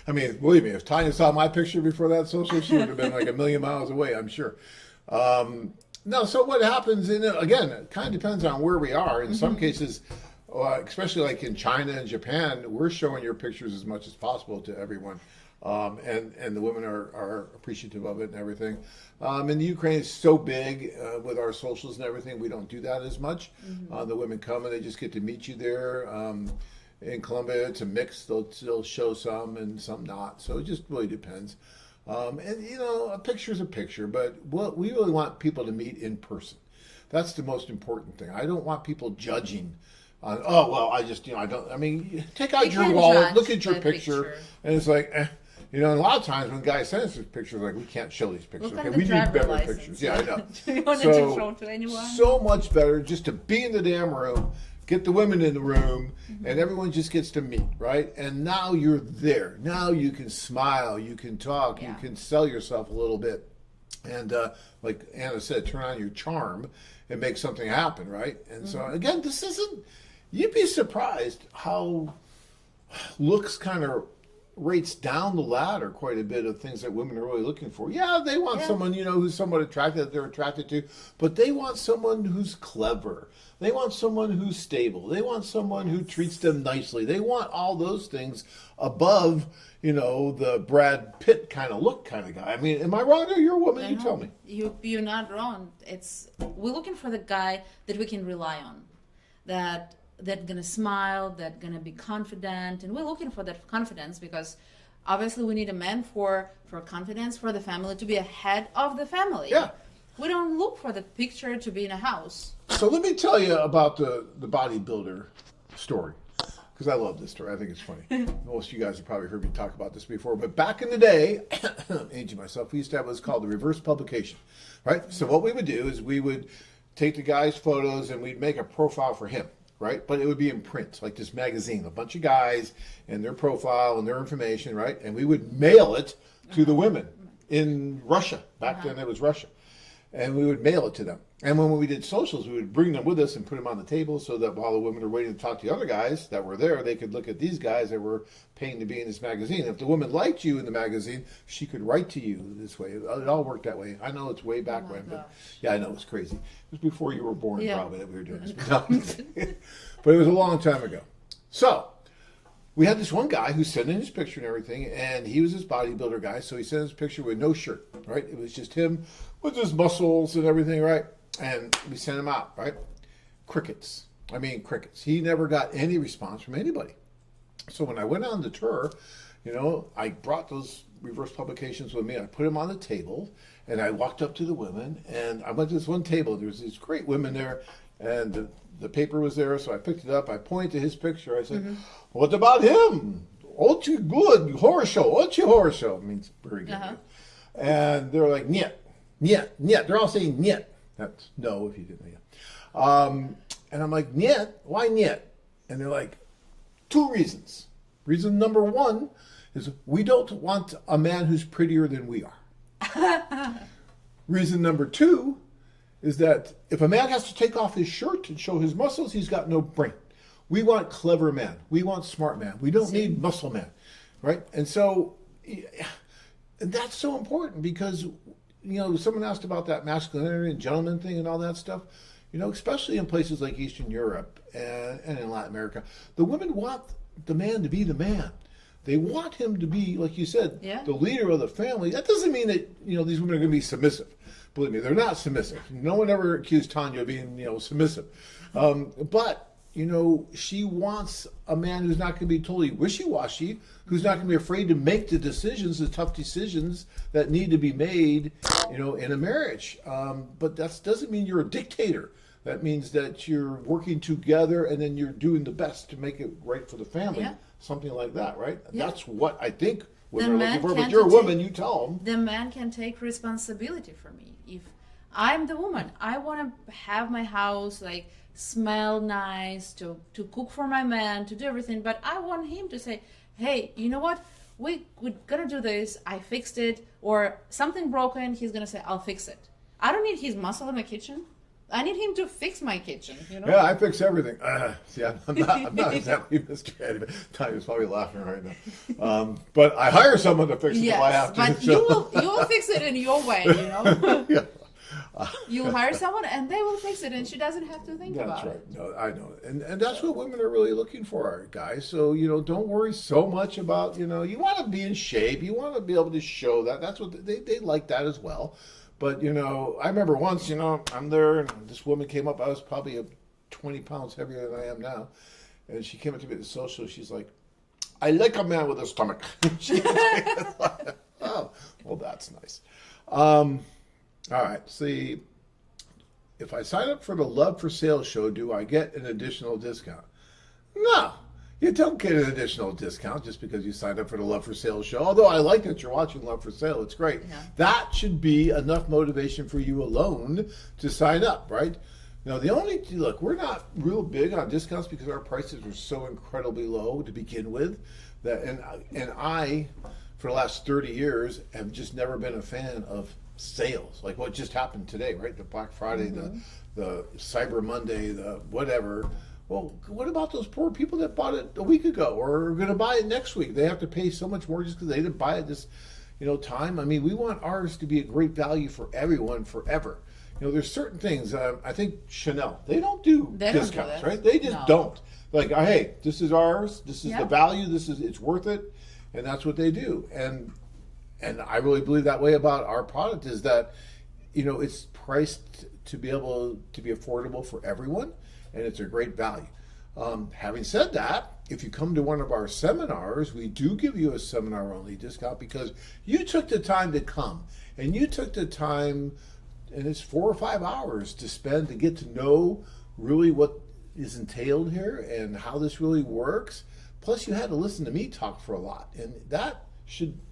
Speaker 3: I mean, believe me, if Tanya saw my picture before that social, she would have been like a million miles away, I'm sure. No, so what happens, again, it kind of depends on where we are. In some cases, especially like in China and Japan, we're showing your pictures as much as possible to everyone. And the women are appreciative of it and everything. In the Ukraine, it's so big with our socials and everything, we don't do that as much. The women come and they just get to meet you there. In Colombia, it's a mix. They'll show some and some not. So it just really depends. And a picture's a picture, but we really want people to meet in person. That's the most important thing. I don't want people judging on, take out
Speaker 4: You
Speaker 3: your
Speaker 4: can
Speaker 3: wallet,
Speaker 4: judge
Speaker 3: look at your
Speaker 4: the
Speaker 3: picture,
Speaker 4: picture.
Speaker 3: and it's like, and a lot of times when guys send us pictures, like, we can't show these pictures.
Speaker 4: Look
Speaker 3: Okay,
Speaker 4: at the
Speaker 3: we need
Speaker 4: driver
Speaker 3: better
Speaker 4: license.
Speaker 3: pictures. Yeah, I know.
Speaker 4: Do you want it to show to anyone?
Speaker 3: So much better just to be in the damn room, get the women in the room, and everyone just gets to meet, right? And now you're there. Now you can smile, you can talk, you
Speaker 4: Yeah.
Speaker 3: can sell yourself a little bit. And like Anna said, turn on your charm and make something happen, right? And so, again, you'd be surprised how looks kind of rates down the ladder quite a bit of things that women are really looking for. Yeah, they want someone, who's somewhat attractive, that they're attracted to, but they want someone who's clever. They want someone who's stable. They want someone who treats them nicely. They want all those things above, the Brad Pitt kind of look kind of guy. I mean, am I wrong there? You're a woman, you tell me.
Speaker 4: You're not wrong. We're looking for the guy that we can rely on, that's gonna smile, that's gonna be confident, and we're looking for that confidence because obviously we need a man for confidence, for the family to be a head of the family.
Speaker 3: Yeah.
Speaker 4: We don't look for the picture to be in a house.
Speaker 3: So let me tell you about the bodybuilder story, because I love this story. I think it's funny. Most of you guys have probably heard me talk about this before, but back in the day, aging myself, we used to have what's called the reverse publication, right? So what we would do is we would take the guy's photos and we'd make a profile for him, right? But it would be in print, like this magazine, a bunch of guys and their profile and their information, right? And we would mail it to the women in Russia. Back then it was Russia. And we would mail it to them. And when we did socials, we would bring them with us and put them on the table so that while the women are waiting to talk to the other guys that were there, they could look at these guys that were paying to be in this magazine. If the woman liked you in the magazine, she could write to you this way. It all worked that way. I know it's way back when, but yeah, I know it's crazy. It was before you were born, probably, that we were doing this. But it was a long time ago. So we had this one guy who sent in his picture and everything, and he was this bodybuilder guy, so he sent his picture with no shirt, right? It was just him with his muscles and everything, right? And we sent him out, right? Crickets. I mean, crickets. He never got any response from anybody. So when I went on the tour, I brought those reverse publications with me. I put them on the table, and I walked up to the women, and I went to this one table. There was these great women there, and the paper was there, so I picked it up. I pointed to his picture. I said, "What about him? Очень good, хорошо, очень хорошо." It means very good. And they're like, "Нет, нет, нет." They're all saying "нет." That's no, if you didn't know yet. And I'm like, "Нет? Why niet?" And they're like, 2 reasons. Reason number 1 is we don't want a man who's prettier than we are. Reason number 2 is that if a man has to take off his shirt and show his muscles, he's got no brain. We want clever men. We want smart men. We don't need muscle men, right? And so, and that's so important because, someone asked about that masculinity and gentleman thing and all that stuff. You know, especially in places like Eastern Europe and in Latin America, the women want the man to be the man. They want him to be, like you said,
Speaker 4: Yeah.
Speaker 3: the leader of the family. That doesn't mean that, you know, these women are going to be submissive. Believe me, they're not submissive. No one ever accused Tanya of being, you know, submissive. But, you know, she wants a man who's not going to be totally wishy-washy, who's not going to be afraid to make the decisions, the tough decisions that need to be made, you know, in a marriage. But that doesn't mean you're a dictator. That means that you're working together and then you're doing the best to make it right for the family.
Speaker 4: Yeah.
Speaker 3: Something like that, right?
Speaker 4: Yeah.
Speaker 3: That's what I think women
Speaker 4: The
Speaker 3: are
Speaker 4: man
Speaker 3: looking for. But
Speaker 4: can't
Speaker 3: you're a
Speaker 4: take-
Speaker 3: woman, you tell them.
Speaker 4: The man can take responsibility for me. If I'm the woman, I want to have my house like smell nice, to cook for my man, to do everything. But I want him to say, hey, you know what? We're gonna do this. I fixed it. Or something broken, he's gonna say, I'll fix it. I don't need his muscle in my kitchen. I need him to fix my kitchen, you know?
Speaker 3: Yeah, I fix everything. See, I'm not exactly Mr. Eddie. Tanya's probably laughing right now. But I hire someone to fix it if I have
Speaker 4: Yes,
Speaker 3: to.
Speaker 4: but you will fix it in your way, you know?
Speaker 3: Yeah.
Speaker 4: You hire someone and they will fix it and she doesn't have to think
Speaker 3: That's
Speaker 4: about
Speaker 3: right.
Speaker 4: it.
Speaker 3: No, I know. And that's what women are really looking for, guys. So, you know, don't worry so much about, you know, you want to be in shape. You want to be able to show that. That's what they like that as well. But, you know, I remember once, you know, I'm there and this woman came up. I was probably 20 pounds heavier than I am now. And she came up to me at the social. She's like, I like a man with a stomach. Oh, well, that's nice. All right. See, if I sign up for the Love for Sale show, do I get an additional discount? No, you don't get an additional discount just because you signed up for the Love for Sale show. Although I like that you're watching Love for Sale. It's great.
Speaker 4: Yeah.
Speaker 3: That should be enough motivation for you alone to sign up, right? Now, look, we're not real big on discounts because our prices are so incredibly low to begin with. And I, for the last 30 years, have just never been a fan of sales, like what just happened today, right? The Black Friday, the Cyber Monday, the whatever. Well, what about those poor people that bought it a week ago or are going to buy it next week? They have to pay so much more just because they didn't buy it this, you know, time. I mean, we want ours to be a great value for everyone forever. You know, there's certain things. I think Chanel, they don't do
Speaker 4: They don't do
Speaker 3: discounts,
Speaker 4: that.
Speaker 3: right? They just
Speaker 4: No.
Speaker 3: don't. Like, hey, this is ours. This is
Speaker 4: Yeah.
Speaker 3: the value. It's worth it, and that's what they do. And I really believe that way about our product is that, you know, it's priced to be able to be affordable for everyone, and it's a great value. Having said that, if you come to one of our seminars, we do give you a seminar-only discount because you took the time to come, and you took the time, and it's 4 or 5 hours to spend to get to know really what is entailed here and how this really works. Plus, you had to listen to me talk for a lot, and that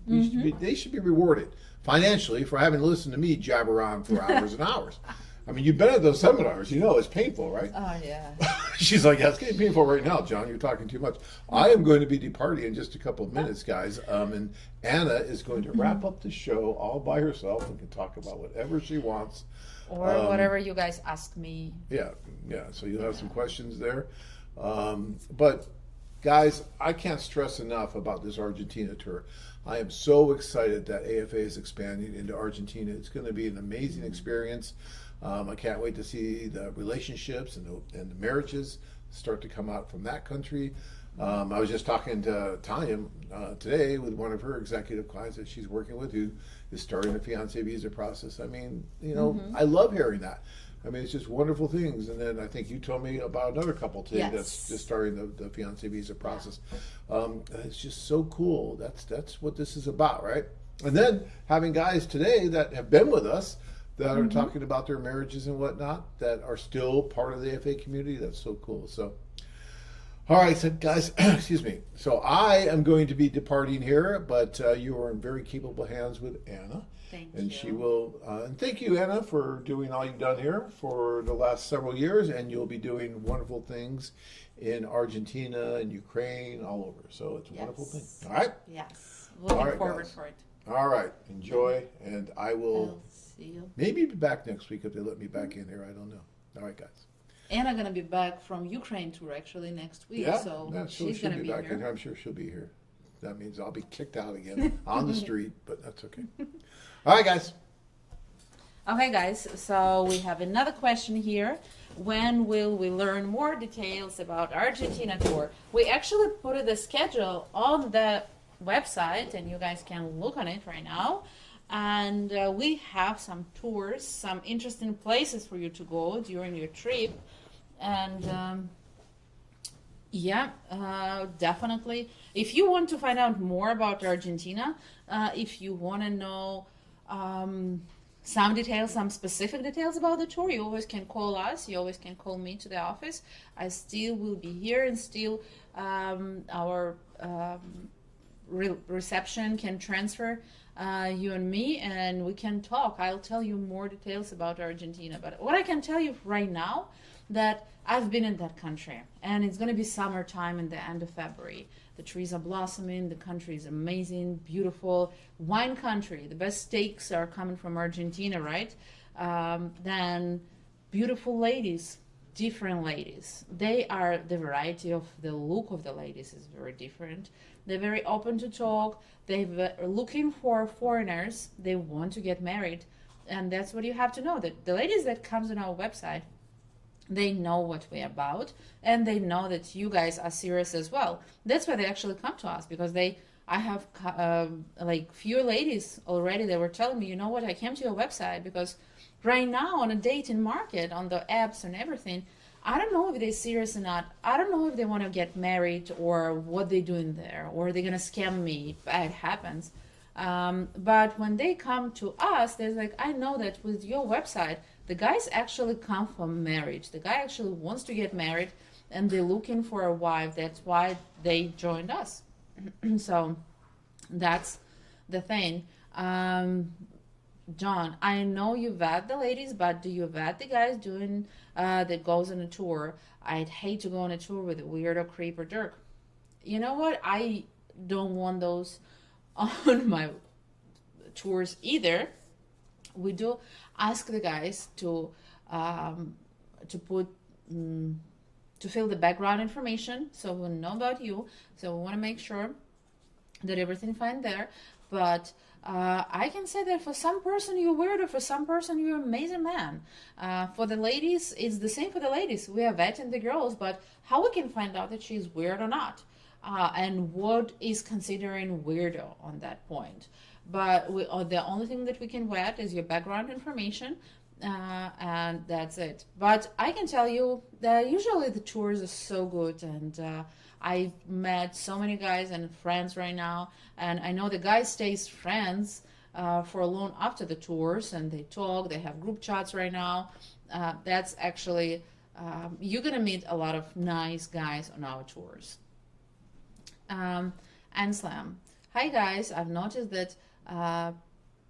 Speaker 3: they should be rewarded financially for having to listen to me jabber on for hours and hours. I mean, you've been at those seminars, you know it's painful, right?
Speaker 4: Oh, yeah.
Speaker 3: She's like, yeah, it's getting painful right now, John. You're talking too much. I am going to be departing in just a couple of minutes, guys. And Anna is going to wrap up the show all by herself and can talk about whatever she wants.
Speaker 4: Or whatever you guys ask me.
Speaker 3: Yeah. So you'll have some questions there. But guys, I can't stress enough about this Argentina tour. I am so excited that AFA is expanding into Argentina. It's going to be an amazing experience. I can't wait to see the relationships and the marriages start to come out from that country. I was just talking to Tanya today with one of her executive clients that she's working with who is starting the fiancé visa process. I mean, you know, I love hearing that. I mean, it's just wonderful things. And then I think you told me about another couple today
Speaker 4: Yes.
Speaker 3: that's just starting the fiancé visa process. It's just so cool. That's what this is about, right? And then having guys today that have been with us that are talking about their marriages and whatnot that are still part of the AFA community. That's so cool. So, all right, so guys, excuse me. So I am going to be departing here, but you are in very capable hands with Anna.
Speaker 4: Thank
Speaker 3: And
Speaker 4: you.
Speaker 3: she will, and thank you, Anna, for doing all you've done here for the last several years. And you'll be doing wonderful things in Argentina and Ukraine, all over. So it's a wonderful thing. All right?
Speaker 4: Yes. Looking
Speaker 3: All right,
Speaker 4: forward
Speaker 3: guys.
Speaker 4: for it.
Speaker 3: All right. Enjoy. And I will
Speaker 4: I'll see you.
Speaker 3: maybe be back next week if they let me back in here. I don't know. All right, guys.
Speaker 4: And I'm gonna be back from Ukraine tour actually next week, so she's
Speaker 3: she'll
Speaker 4: gonna be
Speaker 3: back in.
Speaker 4: here.
Speaker 3: I'm sure she'll be here. That means I'll be kicked out again on the street, but that's okay. All right, guys.
Speaker 4: Okay, guys. So we have another question here. when will we learn more details about Argentina tour? We actually put the schedule on the website, and you guys can look on it right now. And we have some tours, some interesting places for you to go during your trip. And definitely. If you want to find out more about Argentina, if you want to know some details, some specific details about the tour, you always can call us. You always can call me to the office. I still will be here, and still our reception can transfer you and me, and we can talk. I'll tell you more details about Argentina. But what I can tell you right now, that I've been in that country, and it's going to be summertime in the end of February. The trees are blossoming, the country is amazing, beautiful, wine country. The best steaks are coming from Argentina, right? Then beautiful ladies, different ladies. They are, the variety of the look of the ladies is very different. They're very open to talk. They're looking for foreigners. They want to get married. And that's what you have to know, that the ladies that comes on our website, they know what we're about, and they know that you guys are serious as well. That's why they actually come to us, because I have like few ladies already that were telling me, you know what, I came to your website because right now on a dating market, on the apps and everything, I don't know if they're serious or not. I don't know if they want to get married or what they're doing there, or they're going to scam me if it happens. But when they come to us, they're like, I know that with your website, the guys actually come for marriage. The guy actually wants to get married, and they're looking for a wife. That's why they joined us. So that's the thing. John, I know you vet the ladies, but do you vet the guys doing that goes on a tour? I'd hate to go on a tour with a weirdo, creep, or jerk. You know what? I don't want those on my tours either. We do ask the guys to put to fill the background information, so we know about you. So we want to make sure that everything fine there. But I can say that for some person you're weirdo, for some person you're an amazing man. For the ladies, it's the same for the ladies. We are vetting the girls, but how we can find out that she's weird or not, and what is considering weirdo on that point. But the only thing that we can vet is your background information, and that's it. But I can tell you that usually the tours are so good, and I met so many guys and friends right now, and I know the guys stays friends for long after the tours, and they talk, they have group chats right now. That's actually, you're gonna meet a lot of nice guys on our tours. Anslam, hi guys, I've noticed that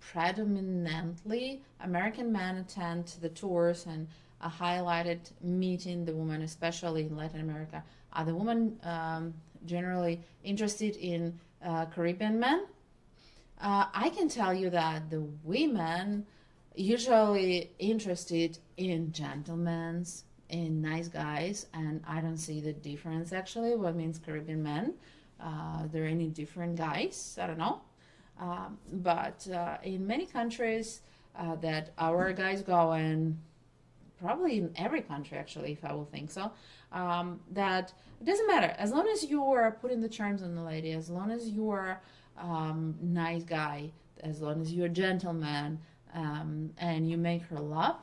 Speaker 4: predominantly American men attend the tours and highlighted meeting the women, especially in Latin America. Are the women generally interested in Caribbean men? I can tell you that the women usually interested in gentlemen, in nice guys, and I don't see the difference actually. What means Caribbean men? Are there any different guys? I don't know. But in many countries that our guys go in, probably in every country actually, if I will think so, that it doesn't matter. As long as you are putting the charms on the lady, as long as you are nice guy, as long as you're a gentleman, and you make her laugh,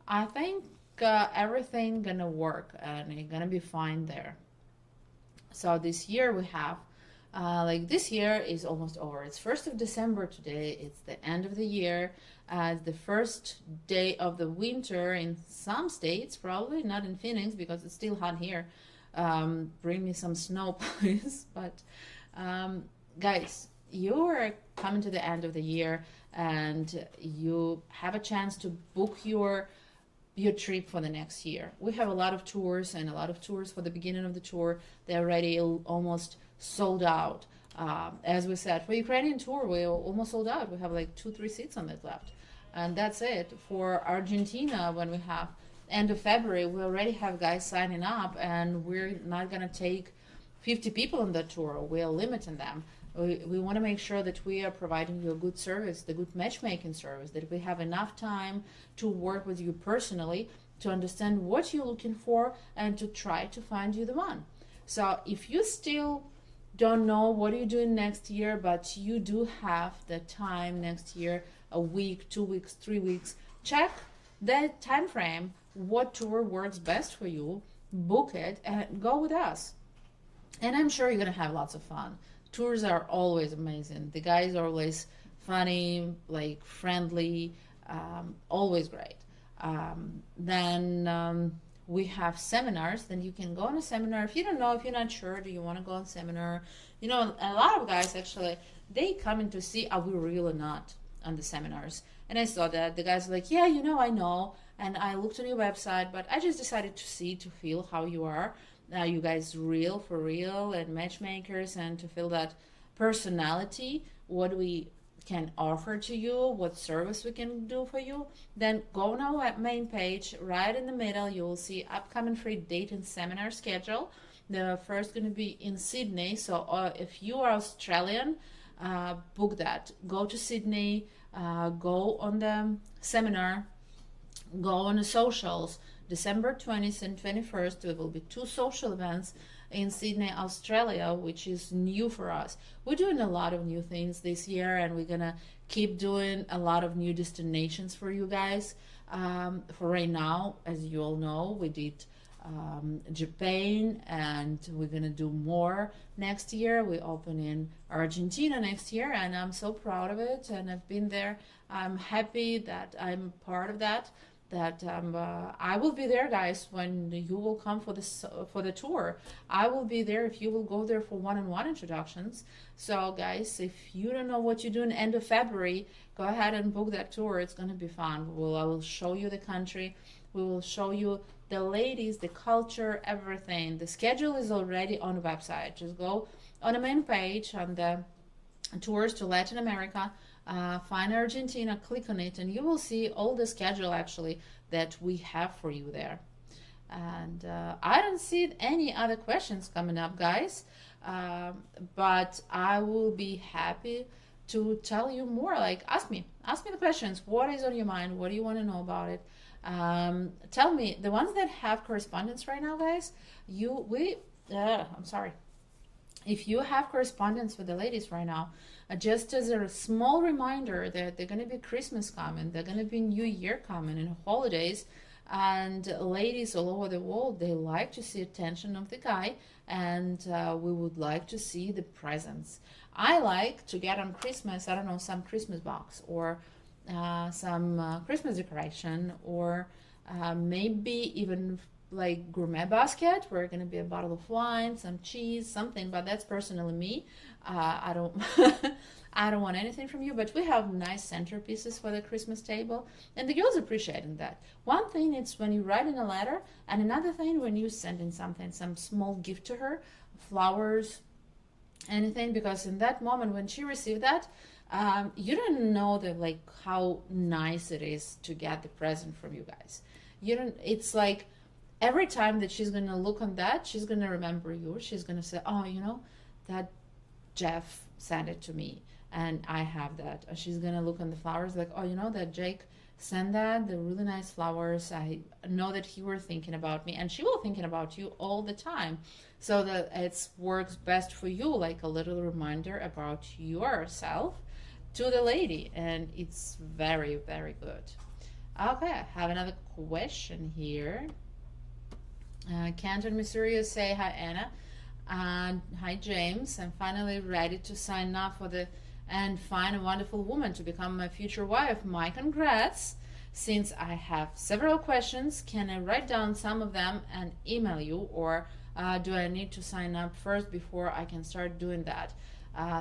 Speaker 4: I think everything gonna work and it's gonna be fine there. So this year we have, this year is almost over. It's 1st of December today. It's the end of the year. It's the first day of the winter in some states, probably not in Phoenix because it's still hot here. Bring me some snow, please. But guys, you are coming to the end of the year, and you have a chance to book your trip for the next year. We have a lot of tours, and a lot of tours for the beginning of the tour. They're already almost sold out. As we said, for Ukrainian tour, we're almost sold out. We have like 2-3 seats on that left. And that's it. For Argentina, when we have end of February, we already have guys signing up, and we're not going to take 50 people on that tour. We are limiting them. We want to make sure that we are providing you a good service, the good matchmaking service, that we have enough time to work with you personally, to understand what you're looking for, and to try to find you the one. So if you still don't know what you're doing next year, but you do have the time next year, a week, 2 weeks, 3 weeks, check that time frame, what tour works best for you, book it, and go with us. And I'm sure you're gonna have lots of fun. Tours are always amazing. The guys are always funny, like friendly, always great. Then we have seminars. Then you can go on a seminar. If you don't know, if you're not sure, do you want to go on a seminar? You know, a lot of guys actually, they come in to see are we real or not on the seminars. And I saw that the guys are like, yeah, you know, I know. And I looked on your website, but I just decided to see, to feel how you are. You guys real for real and matchmakers, and to feel that personality, what we can offer to you, what service we can do for you. Then go on our main page. Right in the middle, you will see upcoming free date and seminar schedule. The first going to be in Sydney. So if you are Australian, book that. Go to Sydney, go on the seminar, go on the socials. December 20th and 21st, there will be 2 social events in Sydney, Australia, which is new for us. We're doing a lot of new things this year, and we're gonna keep doing a lot of new destinations for you guys. For right now, as you all know, we did Japan, and we're gonna do more next year. We open in Argentina next year, and I'm so proud of it, and I've been there. I'm happy that I'm part of that. I will be there, guys, when you will come for the tour. I will be there if you will go there for one-on-one introductions. So guys, if you don't know what you're doing end of February, go ahead and book that tour. It's going to be fun. I will show you the country. We will show you the ladies, the culture, everything. The schedule is already on the website. Just go on the main page on the tours to Latin America. Find Argentina, click on it, and you will see all the schedule actually that we have for you there. And I don't see any other questions coming up, guys, but I will be happy to tell you more. Like, ask me the questions. What is on your mind? What do you want to know about it? Tell me. The ones that have correspondence right now, guys, I'm sorry. If you have correspondence with the ladies right now, just as a small reminder that they're going to be Christmas coming, they're going to be New Year coming, and holidays, and ladies all over the world, they like to see attention of the guy, and we would like to see the presents. I like to get on Christmas, I don't know, some Christmas box, or some Christmas decoration, or maybe even like gourmet basket where going to be a bottle of wine, some cheese, something, but that's personally me. I don't I don't want anything from you, but we have nice centerpieces for the Christmas table, and the girls appreciating that. One thing is when you write in a letter, and another thing when you send in something, some small gift to her, flowers, anything, because in that moment when she received that, you don't know that like how nice it is to get the present from you guys. It's like every time that she's gonna look on that, she's gonna remember you. She's gonna say, oh, you know, that Jeff sent it to me, and I have that. She's gonna look on the flowers like, oh, you know, that Jake sent that, the really nice flowers. I know that he were thinking about me, and she will thinking about you all the time. So that it works best for you, like a little reminder about yourself to the lady, and it's very, very good. Okay, I have another question here. Canton, Missouri, say hi, Anna. Hi, James. I'm finally ready to sign up and find a wonderful woman to become my future wife. My congrats. Since I have several questions, can I write down some of them and email you, or do I need to sign up first before I can start doing that?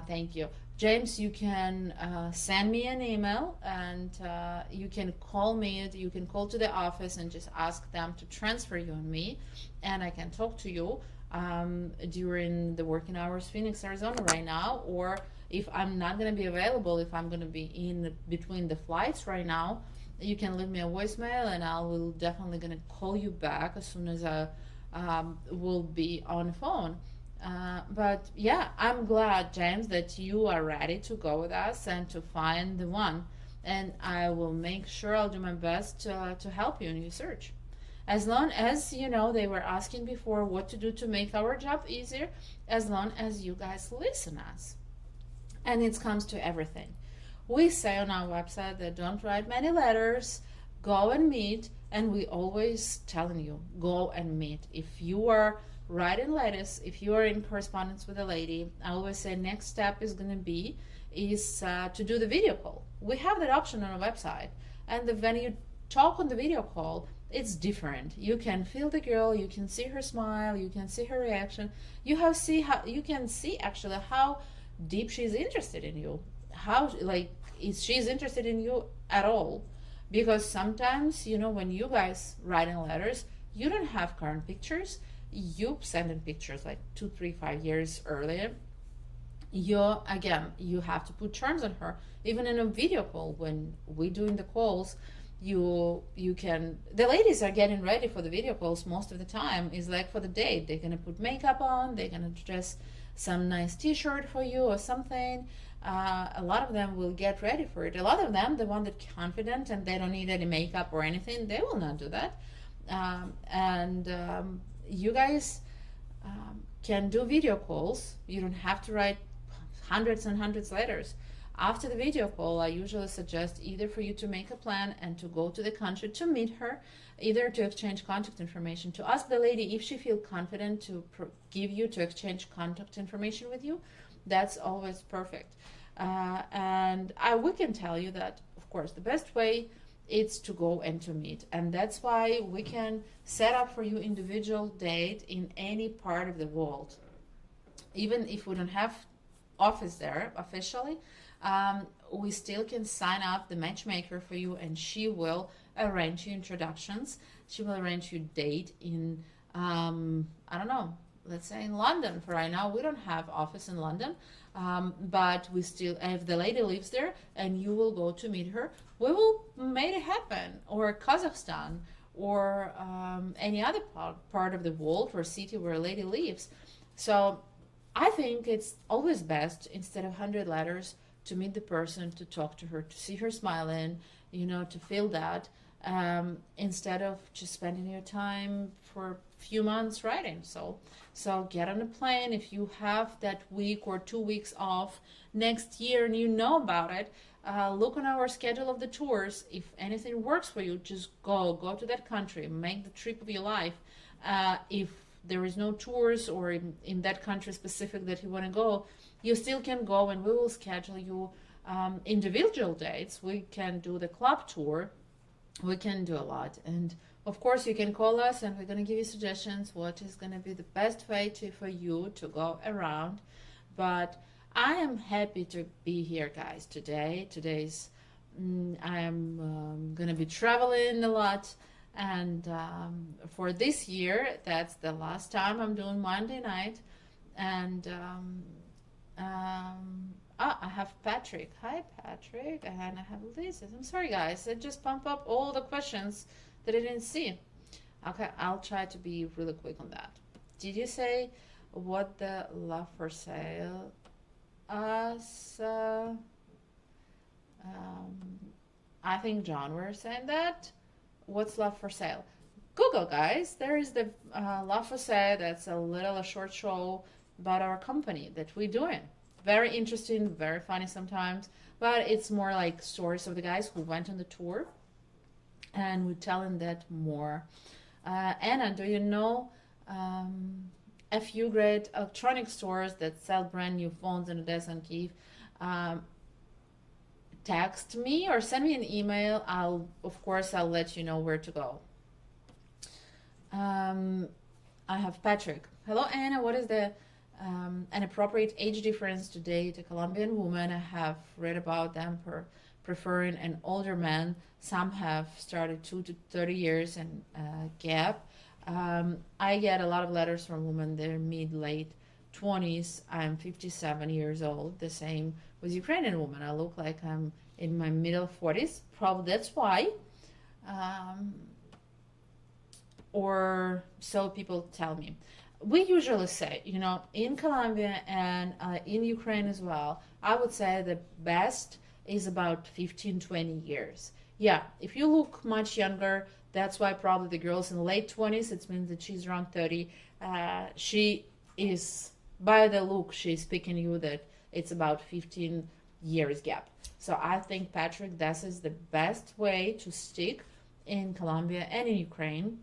Speaker 4: Thank you. James, you can send me an email, and you can call me. You can call to the office and just ask them to transfer you on me, and I can talk to you during the working hours, Phoenix, Arizona right now, or if I'm not going to be available, if I'm going to be in between the flights right now, you can leave me a voicemail, and I will definitely going to call you back as soon as I will be on the phone. But yeah, I'm glad, James, that you are ready to go with us and to find the one, and I will make sure I'll do my best to help you in your search. As long as, they were asking before what to do to make our job easier, as long as you guys listen us. And it comes to everything. We say on our website that don't write many letters, go and meet, and we always telling you, go and meet. If you are writing letters, if you are in correspondence with a lady, I always say next step is going to be to do the video call. We have that option on our website, and when you talk on the video call, it's different. You can feel the girl, you can see her smile, you can see her reaction. You can see actually how deep she's interested in you. How, like, is she's interested in you at all? Because sometimes, when you guys writing letters, you don't have current pictures. You send in pictures like 2, 3, 5 years earlier. You have to put terms on her. Even in a video call, when we're doing the calls, the ladies are getting ready for the video calls most of the time. Is like for the date, they're gonna put makeup on, they're gonna dress some nice t-shirt for you or something. A lot of them will get ready for it. A lot of them, the one that confident and they don't need any makeup or anything, they will not do that. You guys can do video calls. You don't have to write hundreds and hundreds of letters. After the video call, I usually suggest either for you to make a plan and to go to the country to meet her, either to exchange contact information, to ask the lady if she feels confident to exchange contact information with you. That's always perfect. We can tell you that, of course, the best way is to go and to meet. And that's why we can set up for you individual date in any part of the world. Even if we don't have office there officially, we still can sign up the matchmaker for you, and she will arrange you introductions. She will arrange you date in, I don't know, let's say in London. For right now, we don't have office in London, but we still, if the lady lives there and you will go to meet her, we will make it happen. Or Kazakhstan, or any other part of the world or city where a lady lives. So I think it's always best, instead of 100 letters, to meet the person, to talk to her, to see her smiling, to feel that, instead of just spending your time for a few months writing. So get on a plane. If you have that week or 2 weeks off next year and you know about it, look on our schedule of the tours. If anything works for you, just go to that country, make the trip of your life. If there is no tours or in that country specific that you want to go, you still can go, and we will schedule you individual dates. We can do the club tour. We can do a lot. And of course, you can call us and we're going to give you suggestions what is going to be the best way for you to go around. But I am happy to be here, guys, today. I am going to be traveling a lot. And for this year, that's the last time I'm doing Monday night. And I have Patrick. Hi, Patrick. And I have Lisa. I'm sorry, guys. I just pump up all the questions that I didn't see. Okay, I'll try to be really quick on that. Did you say what the love for sale is? I think John were saying that. What's love for sale? Google, guys. There is the love for sale. That's a short show about our company that we're doing. Very interesting, very funny sometimes, but it's more like stories of the guys who went on the tour, and we're telling that more. Anna, do you know a few great electronic stores that sell brand new phones in Odessa and Kyiv? Text me or send me an email. I'll let you know where to go. I have Patrick. Hello, Anna. What is an appropriate age difference to date a Colombian woman? I have read about them preferring an older man. Some have started 2 to 30 years and gap. I get a lot of letters from women. They're mid-late 20s. I'm 57 years old. The same with Ukrainian woman. I look like I'm in my middle 40s. Probably that's why. Or so people tell me. We usually say, in Colombia and in Ukraine as well, I would say the best is about 15, 20 years. Yeah, if you look much younger, that's why probably the girl's in the late 20s. It means that she's around 30. She is, by the look, she's speaking you that it's about 15 years gap. So I think, Patrick, this is the best way to stick in Colombia and in Ukraine.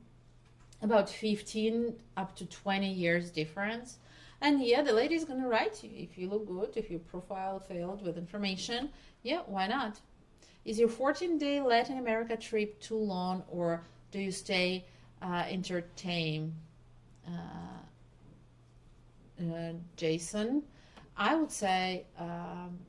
Speaker 4: About 15 up to 20 years difference. And yeah, the lady is going to write you. If you look good, if your profile filled with information, yeah, why not? Is your 14-day Latin America trip too long, or do you stay entertained? Jason, I would say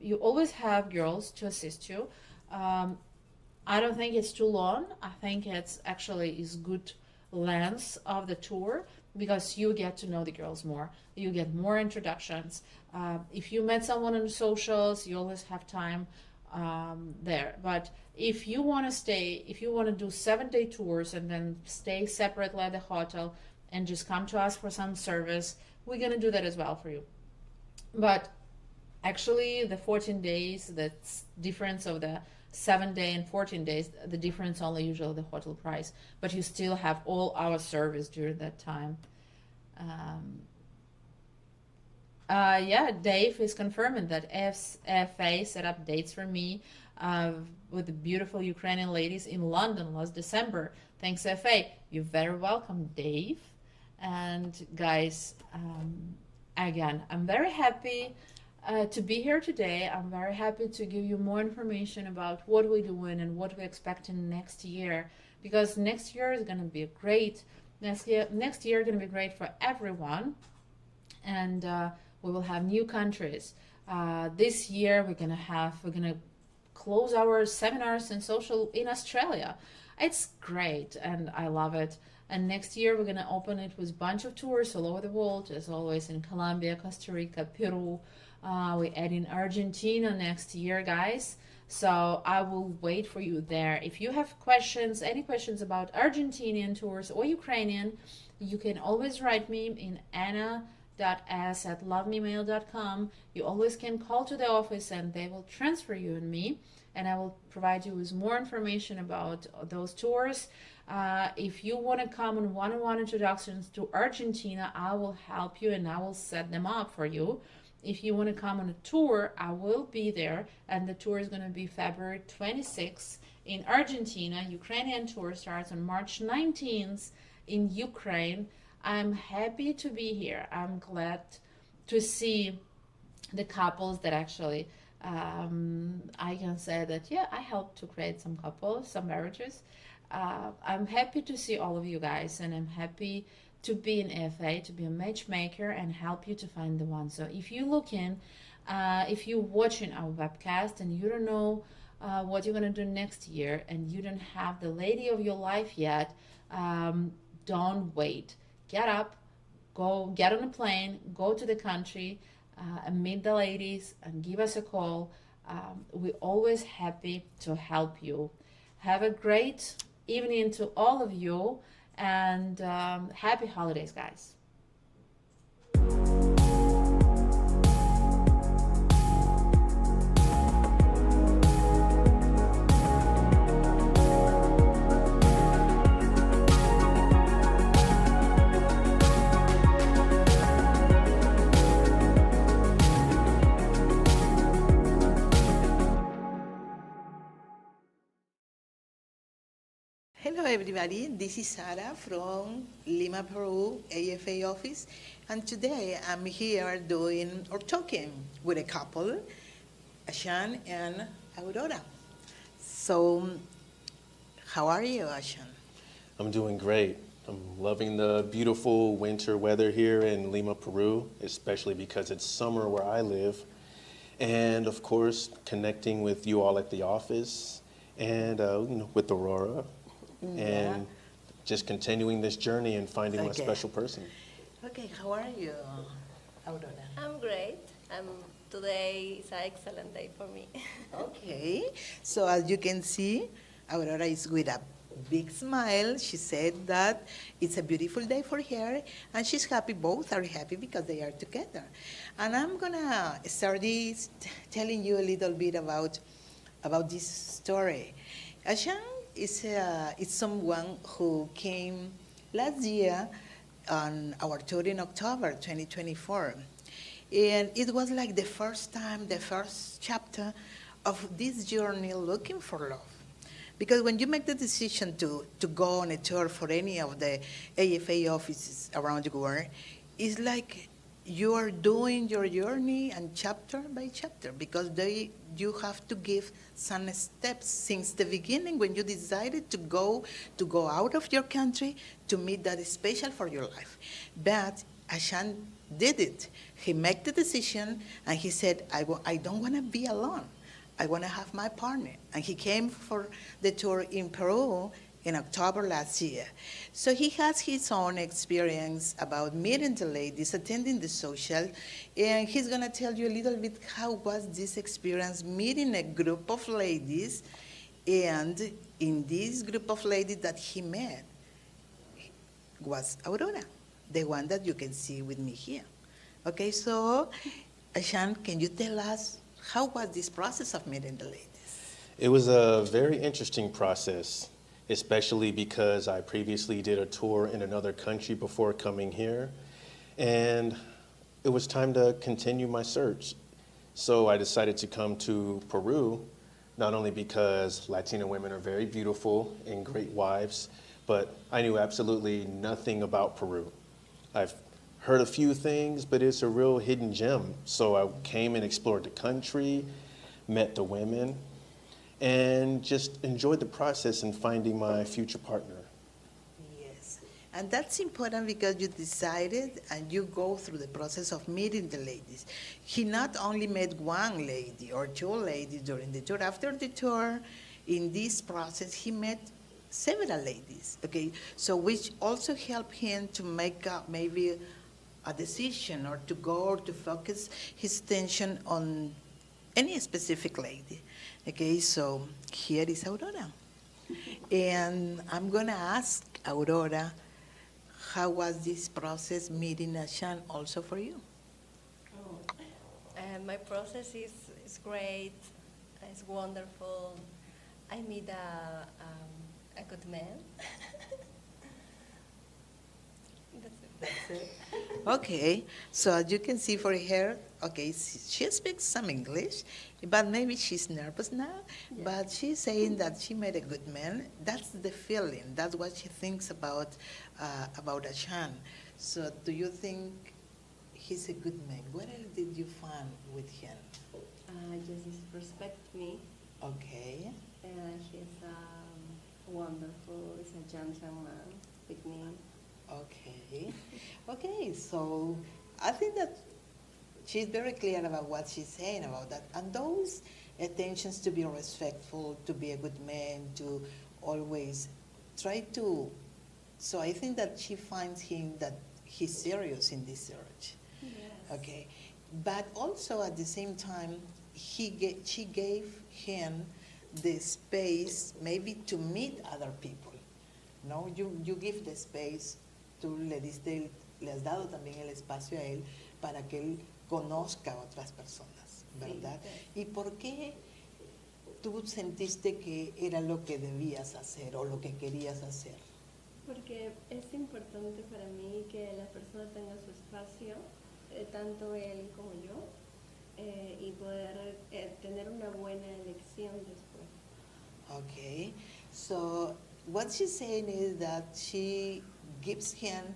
Speaker 4: you always have girls to assist you. I don't think it's too long. I think it's actually is good length of the tour, because you get to know the girls more. You get more introductions. If you met someone on the socials, you always have time there. But if you want to stay, if you want to do 7-day tours and then stay separately at the hotel and just come to us for some service, we're going to do that as well for you. But actually, the 14 days, that's difference of the 7-day and 14 days, the difference only usually the hotel price, but you still have all our service during that time. Yeah, Dave is confirming that FA set up dates for me with the beautiful Ukrainian ladies in London last December. Thanks, FA. You're very welcome, Dave. And guys, again, I'm very happy to be here today. I'm very happy to give you more information about what we're doing and what we expect in next year, because next year is going to be great. Next year is going to be great for everyone, and we will have new countries. This year we're going to close our seminars and social in Australia. It's great, and I love it. And next year we're going to open it with a bunch of tours all over the world, as always, in Colombia, Costa Rica, Peru. We're adding Argentina next year, guys. So I will wait for you there. If you have questions, any questions about Argentinian tours or Ukrainian, you can always write me in anna.s@lovememail.com. You always can call to the office and they will transfer you and me, and I will provide you with more information about those tours. If you want to come on one-on-one introductions to Argentina, I will help you and I will set them up for you. If you want to come on a tour, I will be there, and the tour is going to be February 26th in Argentina. Ukrainian tour starts on March 19th in Ukraine. I'm happy to be here. I'm glad to see the couples that actually, I can say that, yeah, I helped to create some couples, some marriages. I'm happy to see all of you guys, and I'm happy to be an FA, to be a matchmaker and help you to find the one. So if you look in, if you're watching our webcast and you don't know what you're going to do next year and you don't have the lady of your life yet, don't wait. Get up, go get on a plane, go to the country and meet the ladies and give us a call. We're always happy to help you. Have a great evening to all of you. And happy holidays, guys.
Speaker 5: Hello everybody, this is Sara from Lima, Peru, AFA office, and today I'm here talking with a couple, Ashan and Aurora. So, how are you, Ashan?
Speaker 6: I'm doing great. I'm loving the beautiful winter weather here in Lima, Peru, especially because it's summer where I live. And of course, connecting with you all at the office and with Aurora.
Speaker 5: Yeah.
Speaker 6: And just continuing this journey and finding my
Speaker 5: Okay.
Speaker 6: special person.
Speaker 5: Okay, how are you, Aurora?
Speaker 7: I'm great. Today is an excellent day for me.
Speaker 5: Okay, so as you can see, Aurora is with a big smile. She said that it's a beautiful day for her, and she's happy. Both are happy because they are together. And I'm gonna start this telling you a little bit about about this story. Ashan is someone who came last year on our tour in October 2024. And it was like the first time, the first chapter of this journey looking for love. Because when you make the decision to go on a tour for any of the AFA offices around the world, it's like you are doing your journey and chapter by chapter, because you have to give some steps since the beginning when you decided to go out of your country to meet that is special for your life. But Ashan did it. He made the decision and he said, I don't want to be alone. I want to have my partner. And he came for the tour in Peru in October last year. So he has his own experience about meeting the ladies, attending the social, and he's gonna tell you a little bit how was this experience meeting a group of ladies, and in this group of ladies that he met was Aurora, the one that you can see with me here. Okay, so Ashan, can you tell us how was this process of meeting the ladies?
Speaker 6: It was a very interesting process, especially because I previously did a tour in another country before coming here, and it was time to continue my search. So I decided to come to Peru, not only because Latina women are very beautiful and great wives, but I knew absolutely nothing about Peru. I've heard a few things, but it's a real hidden gem. So I came and explored the country, met the women, and just enjoyed the process in finding my future partner.
Speaker 5: Yes, and that's important because you decided and you go through the process of meeting the ladies. He not only met one lady or two ladies during the tour. After the tour, in this process, he met several ladies, okay? So which also helped him to make maybe a decision or to go or to focus his attention on any specific lady. Okay, so here is Aurora. And I'm gonna ask Aurora, how was this process meeting Ashan also for you?
Speaker 7: My process is great. It's wonderful. I meet a good man. That's it.
Speaker 5: Okay, so as you can see for her, okay, she speaks some English, but maybe she's nervous now, but she's saying that she met a good man. That's the feeling, that's what she thinks about Ashan. So do you think he's a good man? What else did you find with him?
Speaker 7: Just respect me.
Speaker 5: Okay,
Speaker 7: He's wonderful. He's a gentleman with me.
Speaker 5: okay, okay, so I think that she's very clear about what she's saying about that. And those attentions to be respectful, to be a good man, to always try to, so I think that she finds him that he's serious in this search.
Speaker 7: Yes.
Speaker 5: Okay, but also at the same time, she gave him the space maybe to meet other people. No, you give the space, tú le has dado también el espacio a él para que él conozca a otras personas, ¿verdad?
Speaker 7: Sí.
Speaker 5: ¿Y por qué tú sentiste que era lo que debías hacer o lo que querías hacer?
Speaker 7: Porque es importante para mí que la persona tenga su espacio, tanto él como yo, y poder tener una buena elección después.
Speaker 5: Okay, so what she's saying is that she gives him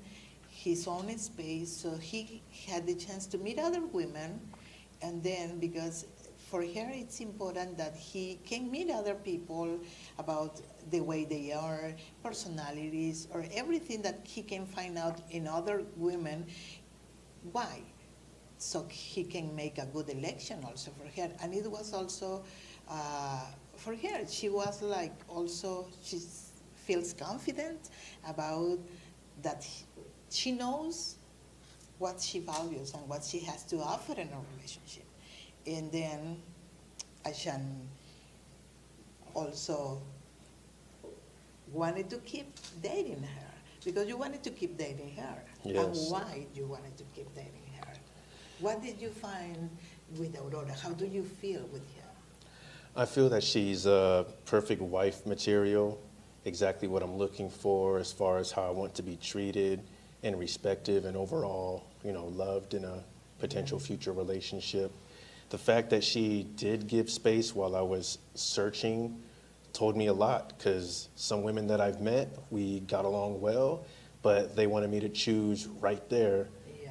Speaker 5: his own space so he had the chance to meet other women, and then because for her it's important that he can meet other people about the way they are, personalities, or everything that he can find out in other women. Why? So he can make a good election also for her. And it was also for her, she was like also, she feels confident about that she knows what she values and what she has to offer in a relationship. And then Ashan also wanted to keep dating her, because you wanted to keep dating her.
Speaker 6: Yes.
Speaker 5: And why you wanted to keep dating her? What did you find with Aurora? How do you feel with her?
Speaker 6: I feel that she's a perfect wife material, exactly what I'm looking for as far as how I want to be treated and respected and overall, loved in a potential future relationship. The fact that she did give space while I was searching told me a lot, because some women that I've met, we got along well, but they wanted me to choose right there.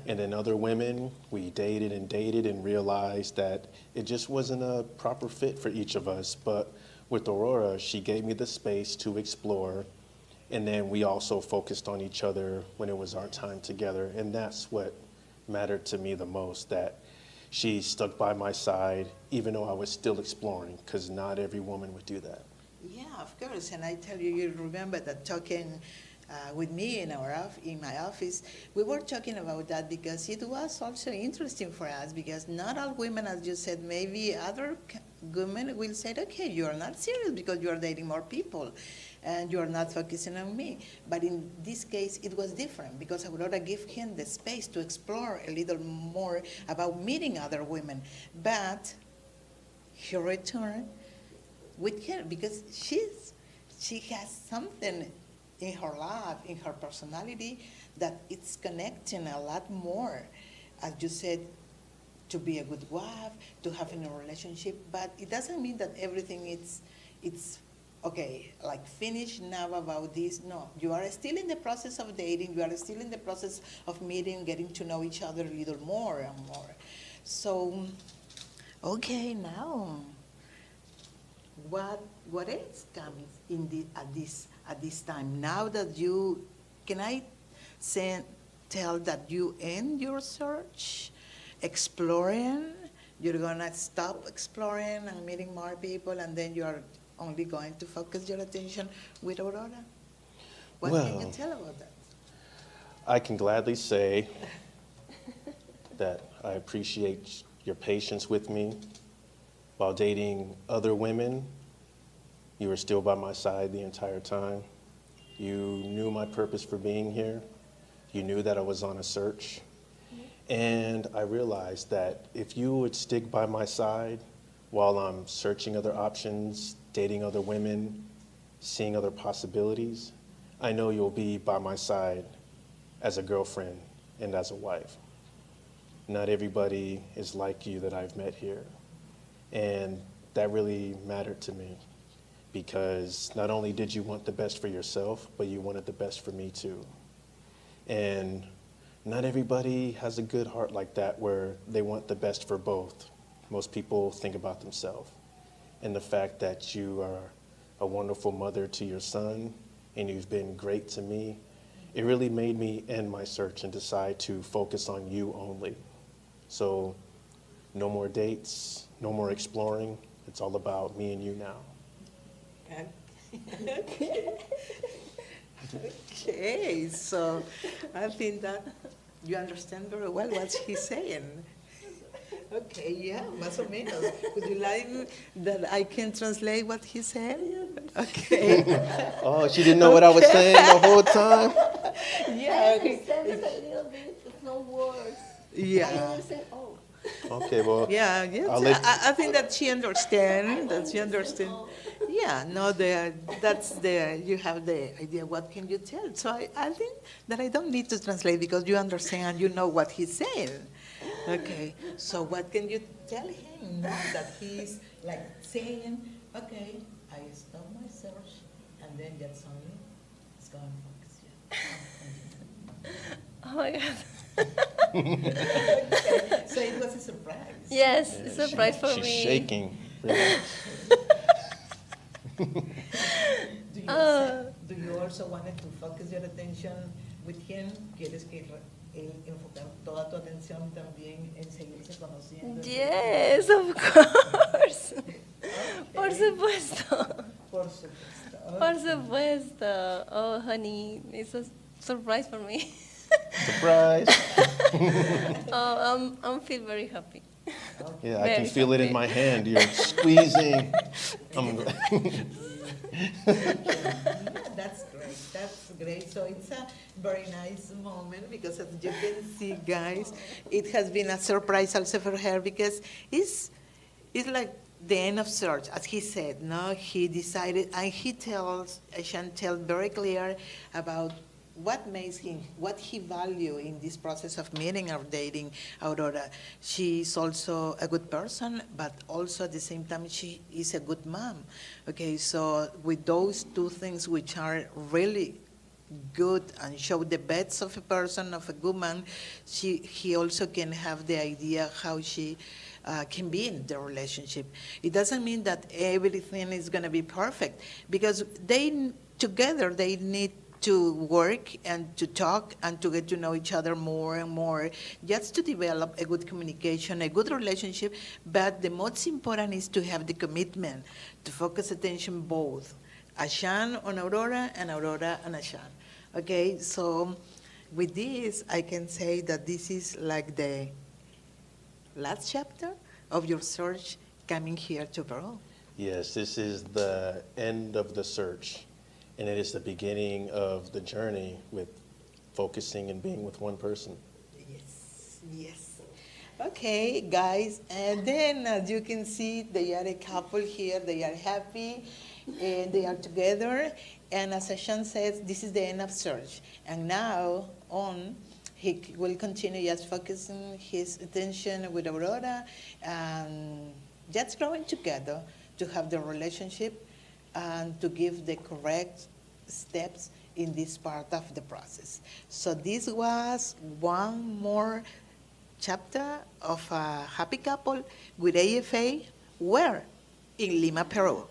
Speaker 6: And then other women, we dated and realized that it just wasn't a proper fit for each of us. But with Aurora, she gave me the space to explore, and then we also focused on each other when it was our time together. And that's what mattered to me the most, that she stuck by my side even though I was still exploring, because not every woman would do that.
Speaker 5: Yeah, of course. And I tell you, you remember that talking with me in my office, we were talking about that because it was also interesting for us, because not all women, as you said, maybe other women will say, okay, you are not serious because you are dating more people and you are not focusing on me. But in this case, it was different, because Aurora gave him the space to explore a little more about meeting other women. But he returned with her because she has something in her life, in her personality, that it's connecting a lot more, as you said, to be a good wife, to have a relationship. But it doesn't mean that everything it's okay, like finished now about this. No, you are still in the process of dating. You are still in the process of meeting, getting to know each other a little more and more. So, okay, now, what else comes in at this time? Now that can I tell that you end your search, exploring? You're gonna stop exploring and meeting more people, and then you are only going to focus your attention with Aurora? What can you tell about that?
Speaker 6: I can gladly say that I appreciate your patience with me. While dating other women, you were still by my side the entire time. You knew my purpose for being here. You knew that I was on a search. And I realized that if you would stick by my side while I'm searching other options, dating other women, seeing other possibilities, I know you'll be by my side as a girlfriend and as a wife. Not everybody is like you that I've met here. And that really mattered to me, because not only did you want the best for yourself, but you wanted the best for me too. And not everybody has a good heart like that, where they want the best for both. Most people think about themselves. And the fact that you are a wonderful mother to your son, and you've been great to me, it really made me end my search and decide to focus on you only. So no more dates, no more exploring. It's all about me and you now.
Speaker 5: Okay, so I think that you understand very well what he's saying. Okay, yeah, más o menos. Would you like that I can translate what he said? Okay.
Speaker 6: Oh, she didn't know what I was saying the whole time?
Speaker 5: Yeah.
Speaker 7: I understand it a little bit, but no words. I
Speaker 5: Yeah.
Speaker 7: understand, oh.
Speaker 6: Okay, well,
Speaker 5: Yeah, yes.
Speaker 6: I'll let-
Speaker 5: I think that she understands. That she understands. Yeah, no, you have the idea. What can you tell? So I think that I don't need to translate, because you understand and you know what he's saying. Okay, so what can you tell him now that he's like saying, okay, I stop my search, and then Jackson is going to focus.
Speaker 7: Oh my God.
Speaker 5: Okay, so it was a surprise.
Speaker 7: Yes, it's a surprise for
Speaker 6: she's
Speaker 7: me.
Speaker 6: shaking. Really.
Speaker 5: Do you also wanted to focus your attention with him? ¿Quieres que enfocar toda tu atención también en seguirse conociendo?
Speaker 7: Yes, of course. Por supuesto.
Speaker 5: Por supuesto.
Speaker 7: Por supuesto. Oh, honey, it's a surprise for me.
Speaker 6: Surprise.
Speaker 7: Oh, I'm feel very happy.
Speaker 6: Yeah, I can
Speaker 7: Very
Speaker 6: feel it in
Speaker 7: happy.
Speaker 6: my hand. You're squeezing.
Speaker 5: That's great. That's great. So it's a very nice moment, because as you can see, guys, it has been a surprise also for her, because it's like the end of search, as he said, no, he decided, and he tells, Chantel very clear about what makes him, what he value in this process of meeting or dating Aurora. She's also a good person, but also at the same time, she is a good mom. Okay, so with those two things, which are really good and show the best of a person, of a good man, he also can have the idea how she can be in the relationship. It doesn't mean that everything is going to be perfect, because together they need to work and to talk and to get to know each other more and more, just to develop a good communication, a good relationship. But the most important is to have the commitment, to focus attention both, Ashan on Aurora and Aurora on Ashan. Okay, so with this, I can say that this is like the last chapter of your search coming here to Peru.
Speaker 6: Yes, this is the end of the search, and it is the beginning of the journey with focusing and being with one person.
Speaker 5: Yes, yes. Okay, guys, and then as you can see, they are a couple here. They are happy, and they are together. And as Ashan says, this is the end of search. And now on, he will continue just focusing his attention with Aurora and just growing together to have the relationship and to give the correct steps in this part of the process. So this was one more chapter of a happy couple with AFA, where? In Lima, Peru.